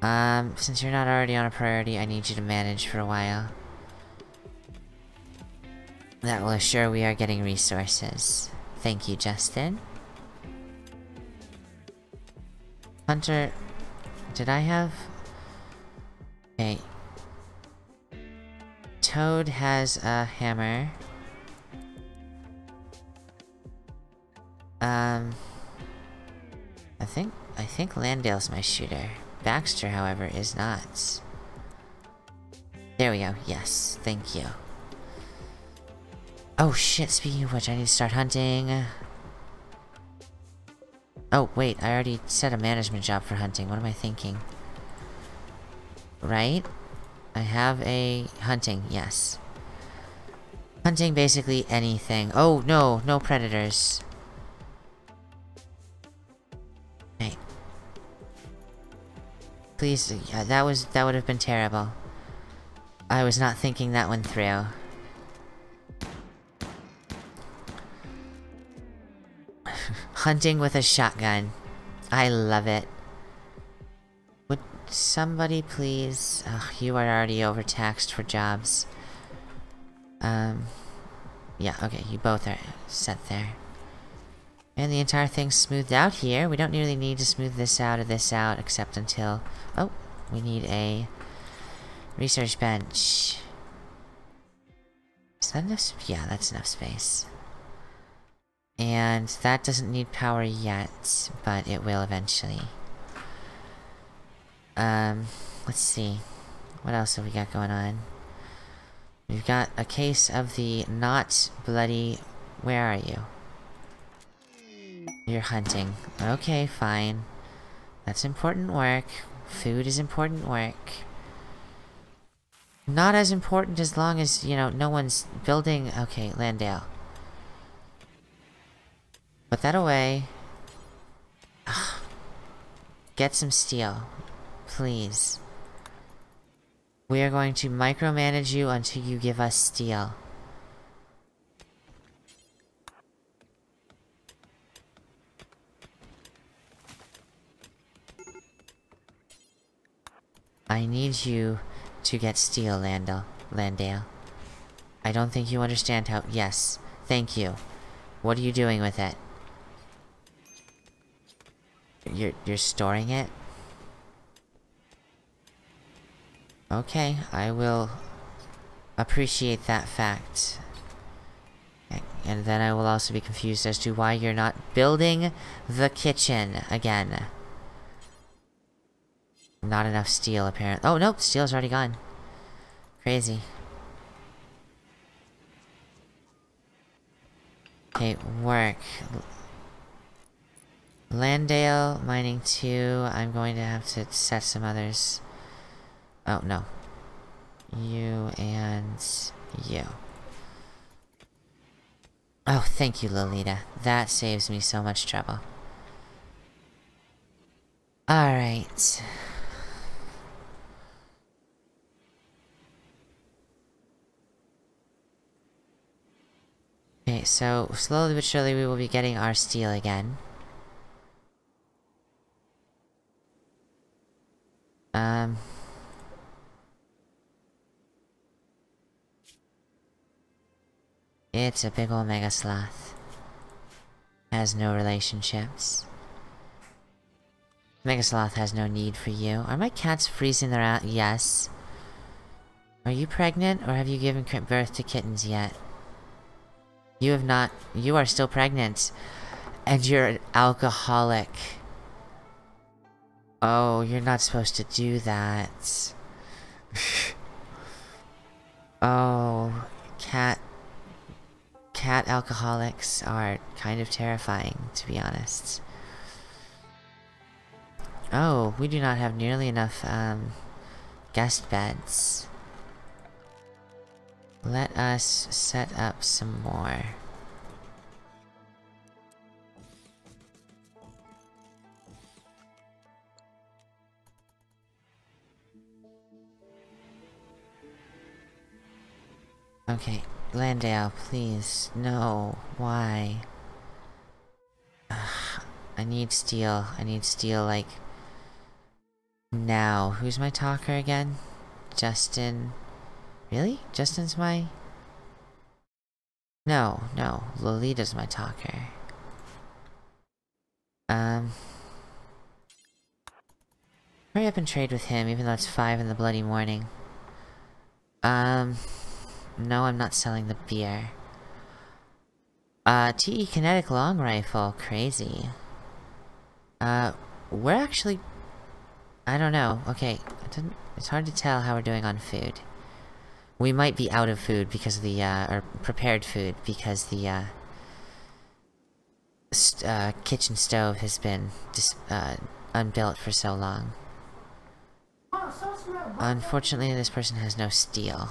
Since you're not already on a priority, I need you to manage for a while. That will assure we are getting resources. Thank you, Justin. Hunter, did I have... Okay. Toad has a hammer. I think Landale's my shooter. Baxter, however, is not. There we go. Yes, thank you. Oh shit, speaking of which, I need to start hunting. Oh, wait, I already set a management job for hunting. What am I thinking? Right? I have a hunting, yes. Hunting basically anything. Oh, no, no predators. Okay. Please, yeah, that would have been terrible. I was not thinking that one through. Hunting with a shotgun. I love it. Would somebody please... Ugh, you are already overtaxed for jobs. Yeah, okay, you both are set there. And the entire thing's smoothed out here. We don't really need to smooth this out or this out, except until... Oh, we need a research bench. Is that enough? Yeah, that's enough space. And that doesn't need power yet, but it will eventually. Let's see. What else have we got going on? We've got a case of the not bloody... Where are you? You're hunting. Okay, fine. That's important work. Food is important work. Not as important as long as, you know, no one's building... Okay, Landale. Put that away. Ugh. Get some steel. Please. We are going to micromanage you until you give us steel. I need you to get steel, Landale. I don't think you understand how- Yes, thank you. What are you doing with it? You're storing it? Okay, I will appreciate that fact. And then I will also be confused as to why you're not building the kitchen again. Not enough steel, apparently. Oh, nope, steel's already gone. Crazy. Okay, work. Landale, mining 2. I'm going to have to set some others. Oh, no. You and you. Oh, thank you, Lolita. That saves me so much trouble. Alright. Okay, so slowly but surely we will be getting our steel again. It's a big ol' mega sloth. Has no relationships. Mega sloth has no need for you. Are my cats freezing their out? Yes. Are you pregnant, or have you given birth to kittens yet? You have not. You are still pregnant. And you're an alcoholic. Oh, you're not supposed to do that. Oh, cat alcoholics are kind of terrifying, to be honest. Oh, we do not have nearly enough, guest beds. Let us set up some more. Okay, Landale, please. No. Why? Ugh, I need steel. I need steel, like... now. Who's my talker again? Justin... Really? Justin's my... No, no. Lolita's my talker. hurry up and trade with him, even though it's 5 in the bloody morning. No, I'm not selling the beer. TE kinetic long rifle, crazy. We're actually... I don't know, okay, it's hard to tell how we're doing on food. We might be out of food because of the, or prepared food, because the, kitchen stove has been unbuilt for so long. Unfortunately, this person has no steel.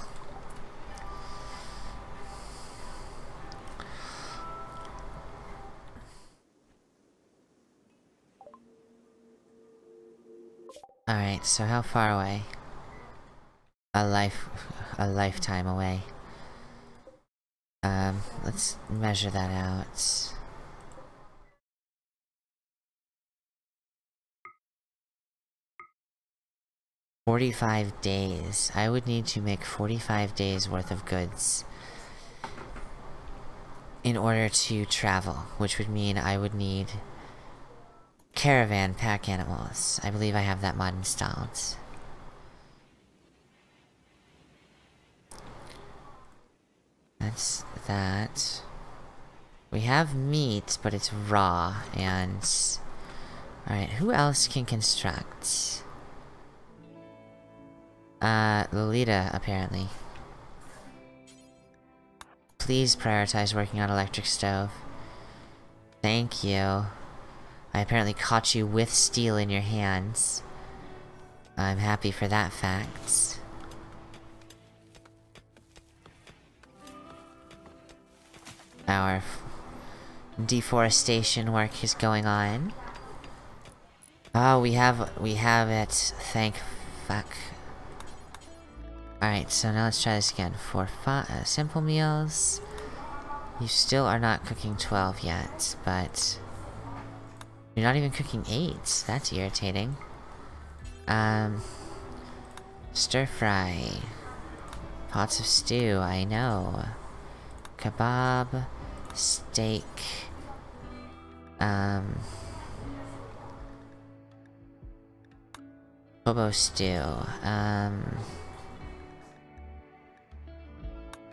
Alright, so how far away? A lifetime away. Let's measure that out. $45 days. I would need to make 45 days worth of goods in order to travel, which would mean I would need caravan pack animals. I believe I have that mod installed. That's that. We have meat, but it's raw, and... Alright, who else can construct? Lolita, apparently. Please prioritize working on electric stove. Thank you. I apparently caught you with steel in your hands. I'm happy for that fact. Our deforestation work is going on. Oh, we have it. Thank fuck. Alright, so now let's try this again. For simple meals, you still are not cooking 12 yet, but you're not even cooking 8. That's irritating. Stir fry. Pots of stew, I know. Kebab. Steak. Bobo stew.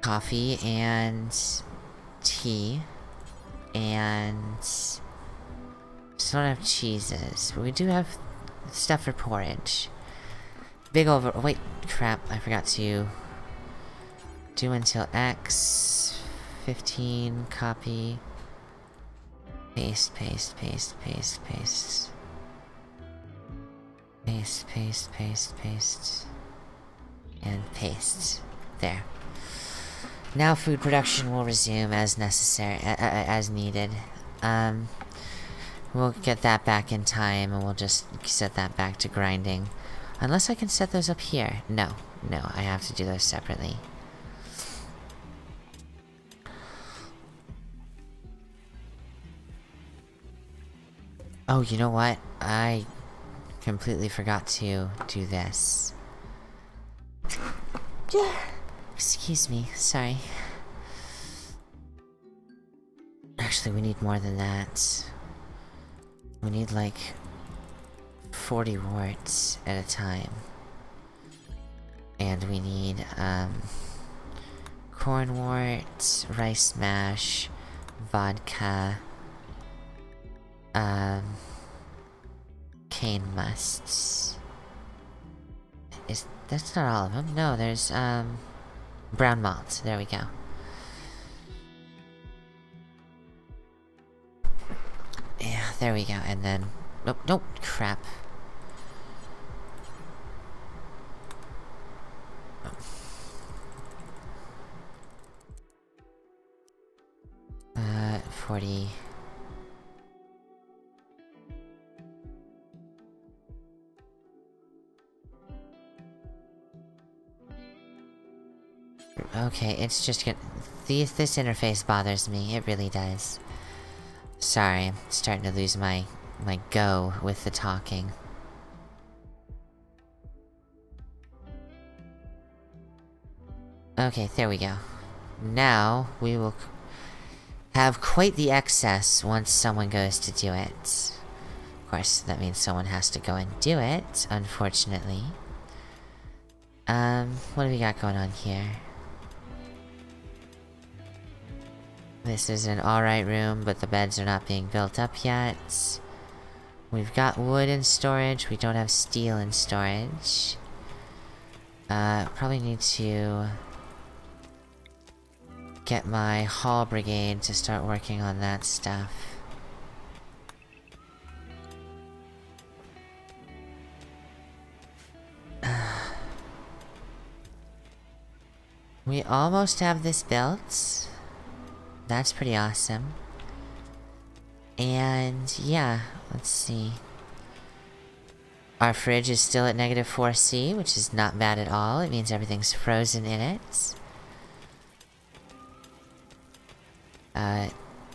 Coffee and tea. And still don't have cheeses, but we do have stuff for porridge. Big over- wait, crap, I forgot to do until X 15, copy, paste, paste, paste, paste, paste, paste, paste, paste, paste, and paste. There. Now food production will resume as necessary, as needed. We'll get that back in time, and we'll just set that back to grinding. Unless I can set those up here. No, I have to do those separately. Oh, you know what? I completely forgot to do this. Excuse me, sorry. Actually, we need more than that. We need like 40 warts at a time. And we need corn wort, rice mash, vodka, cane musts. That's not all of them. No, there's brown malt. There we go. Yeah, there we go. And then nope, crap. Oh. 40. Okay, it's just gonna... This interface bothers me, it really does. Sorry, I'm starting to lose my go with the talking. Okay, there we go. Now, we will have quite the excess once someone goes to do it. Of course, that means someone has to go and do it, unfortunately. What do we got going on here? This is an alright room, but the beds are not being built up yet. We've got wood in storage, we don't have steel in storage. Probably need to get my hall brigade to start working on that stuff. We almost have this built. That's pretty awesome. And yeah, let's see. Our fridge is still at -4°C, which is not bad at all. It means everything's frozen in it.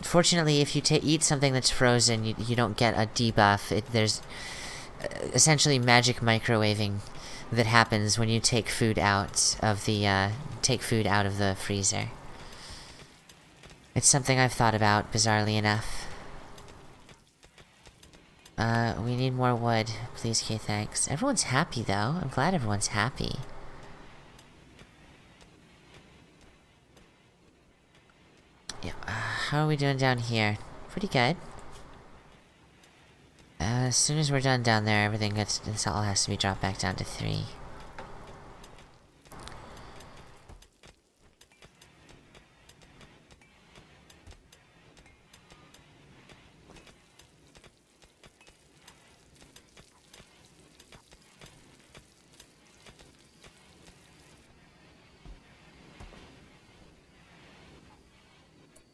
Fortunately, if you eat something that's frozen, you don't get a debuff. There's essentially magic microwaving that happens when you take food out of the freezer. It's something I've thought about, bizarrely enough. We need more wood. Please, okay, thanks. Everyone's happy, though. I'm glad everyone's happy. Yeah, how are we doing down here? Pretty good. As soon as we're done down there, this all has to be dropped back down to 3.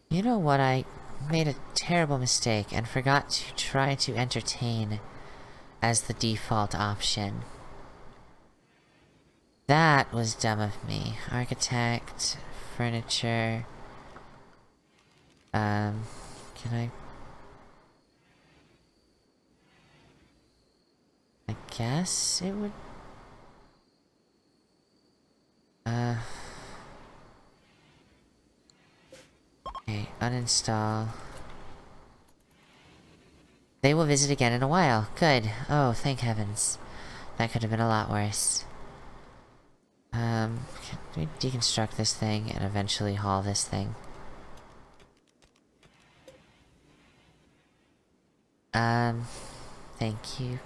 You know what, I made a terrible mistake and forgot to try to entertain as the default option. That was dumb of me. Architect, furniture... can I guess it would... Okay, uninstall. They will visit again in a while. Good. Oh, thank heavens. That could have been a lot worse. Can we deconstruct this thing and eventually haul this thing? Thank you.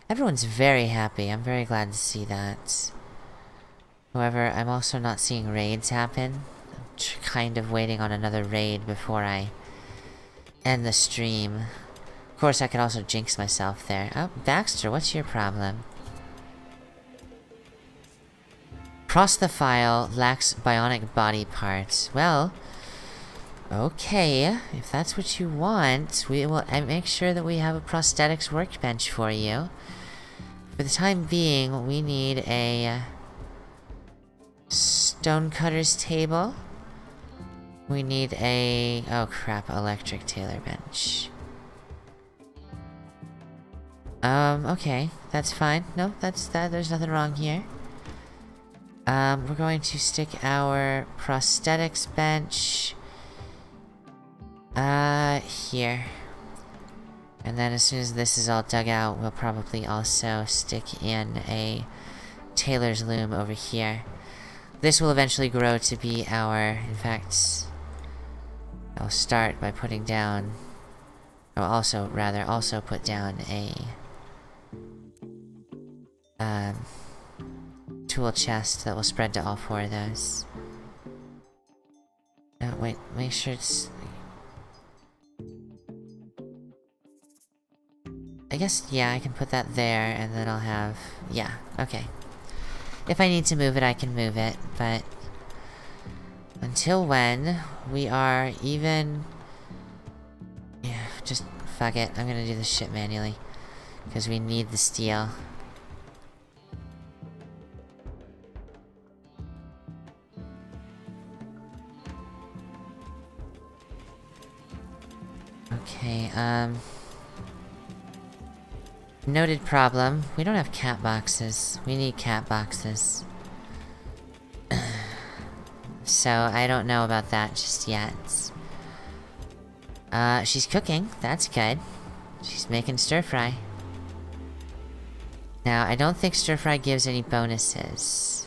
Everyone's very happy. I'm very glad to see that. However, I'm also not seeing raids happen. I'm kind of waiting on another raid before I end the stream. Of course, I could also jinx myself there. Oh, Baxter, what's your problem? Prosthophile lacks bionic body parts. Well, okay, if that's what you want, we will make sure that we have a prosthetics workbench for you. For the time being, we need a stonecutter's table. We need a... oh crap, electric tailor bench. Okay, that's fine. No, that's that. There's nothing wrong here. We're going to stick our prosthetics bench... here. And then as soon as this is all dug out, we'll probably also stick in a tailor's loom over here. This will eventually grow to be our... in fact... I'll start by putting down... or also put down a... tool chest that will spread to all 4 of those. Oh, wait, make sure it's... I guess, yeah, I can put that there, and then I'll have... yeah, okay. If I need to move it, I can move it, but... until when we are even... yeah, just fuck it. I'm gonna do this shit manually. Because we need the steel. Okay, noted problem. We don't have cat boxes. We need cat boxes. So, I don't know about that just yet. She's cooking. That's good. She's making stir-fry. Now, I don't think stir-fry gives any bonuses.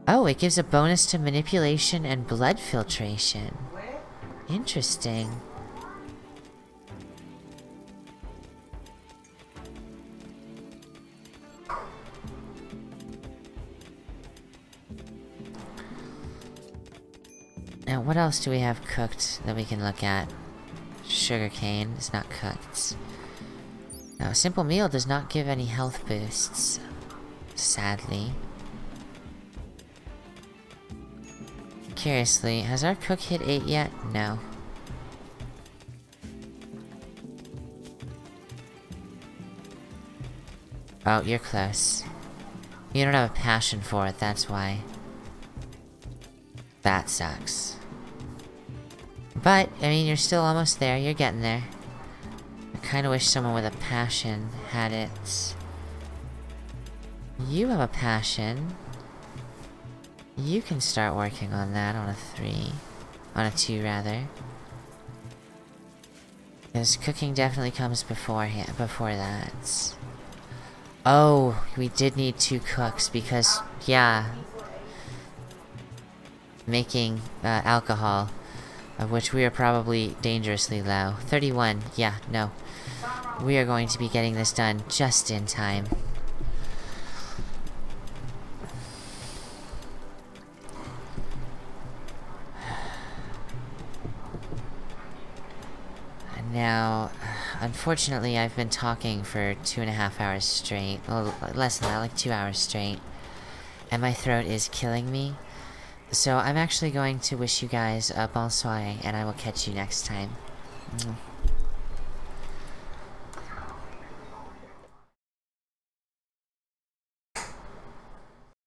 Oh, it gives a bonus to manipulation and blood filtration. Interesting. Now, what else do we have cooked that we can look at? Sugarcane is not cooked. Now, a simple meal does not give any health boosts, sadly. Curiously, has our cook hit 8 yet? No. Oh, you're close. You don't have a passion for it, that's why. That sucks. But, I mean, you're still almost there, you're getting there. I kinda wish someone with a passion had it. You have a passion. You can start working on that on a 3. On a 2, rather. Because cooking definitely comes before that. Oh, we did need 2 cooks because, yeah. Making alcohol, of which we are probably dangerously low. 31, yeah, no. We are going to be getting this done just in time. Now, unfortunately, I've been talking for 2.5 hours straight. Well, less than that, like 2 hours straight. And my throat is killing me. So I'm actually going to wish you guys a bon soirée, and I will catch you next time.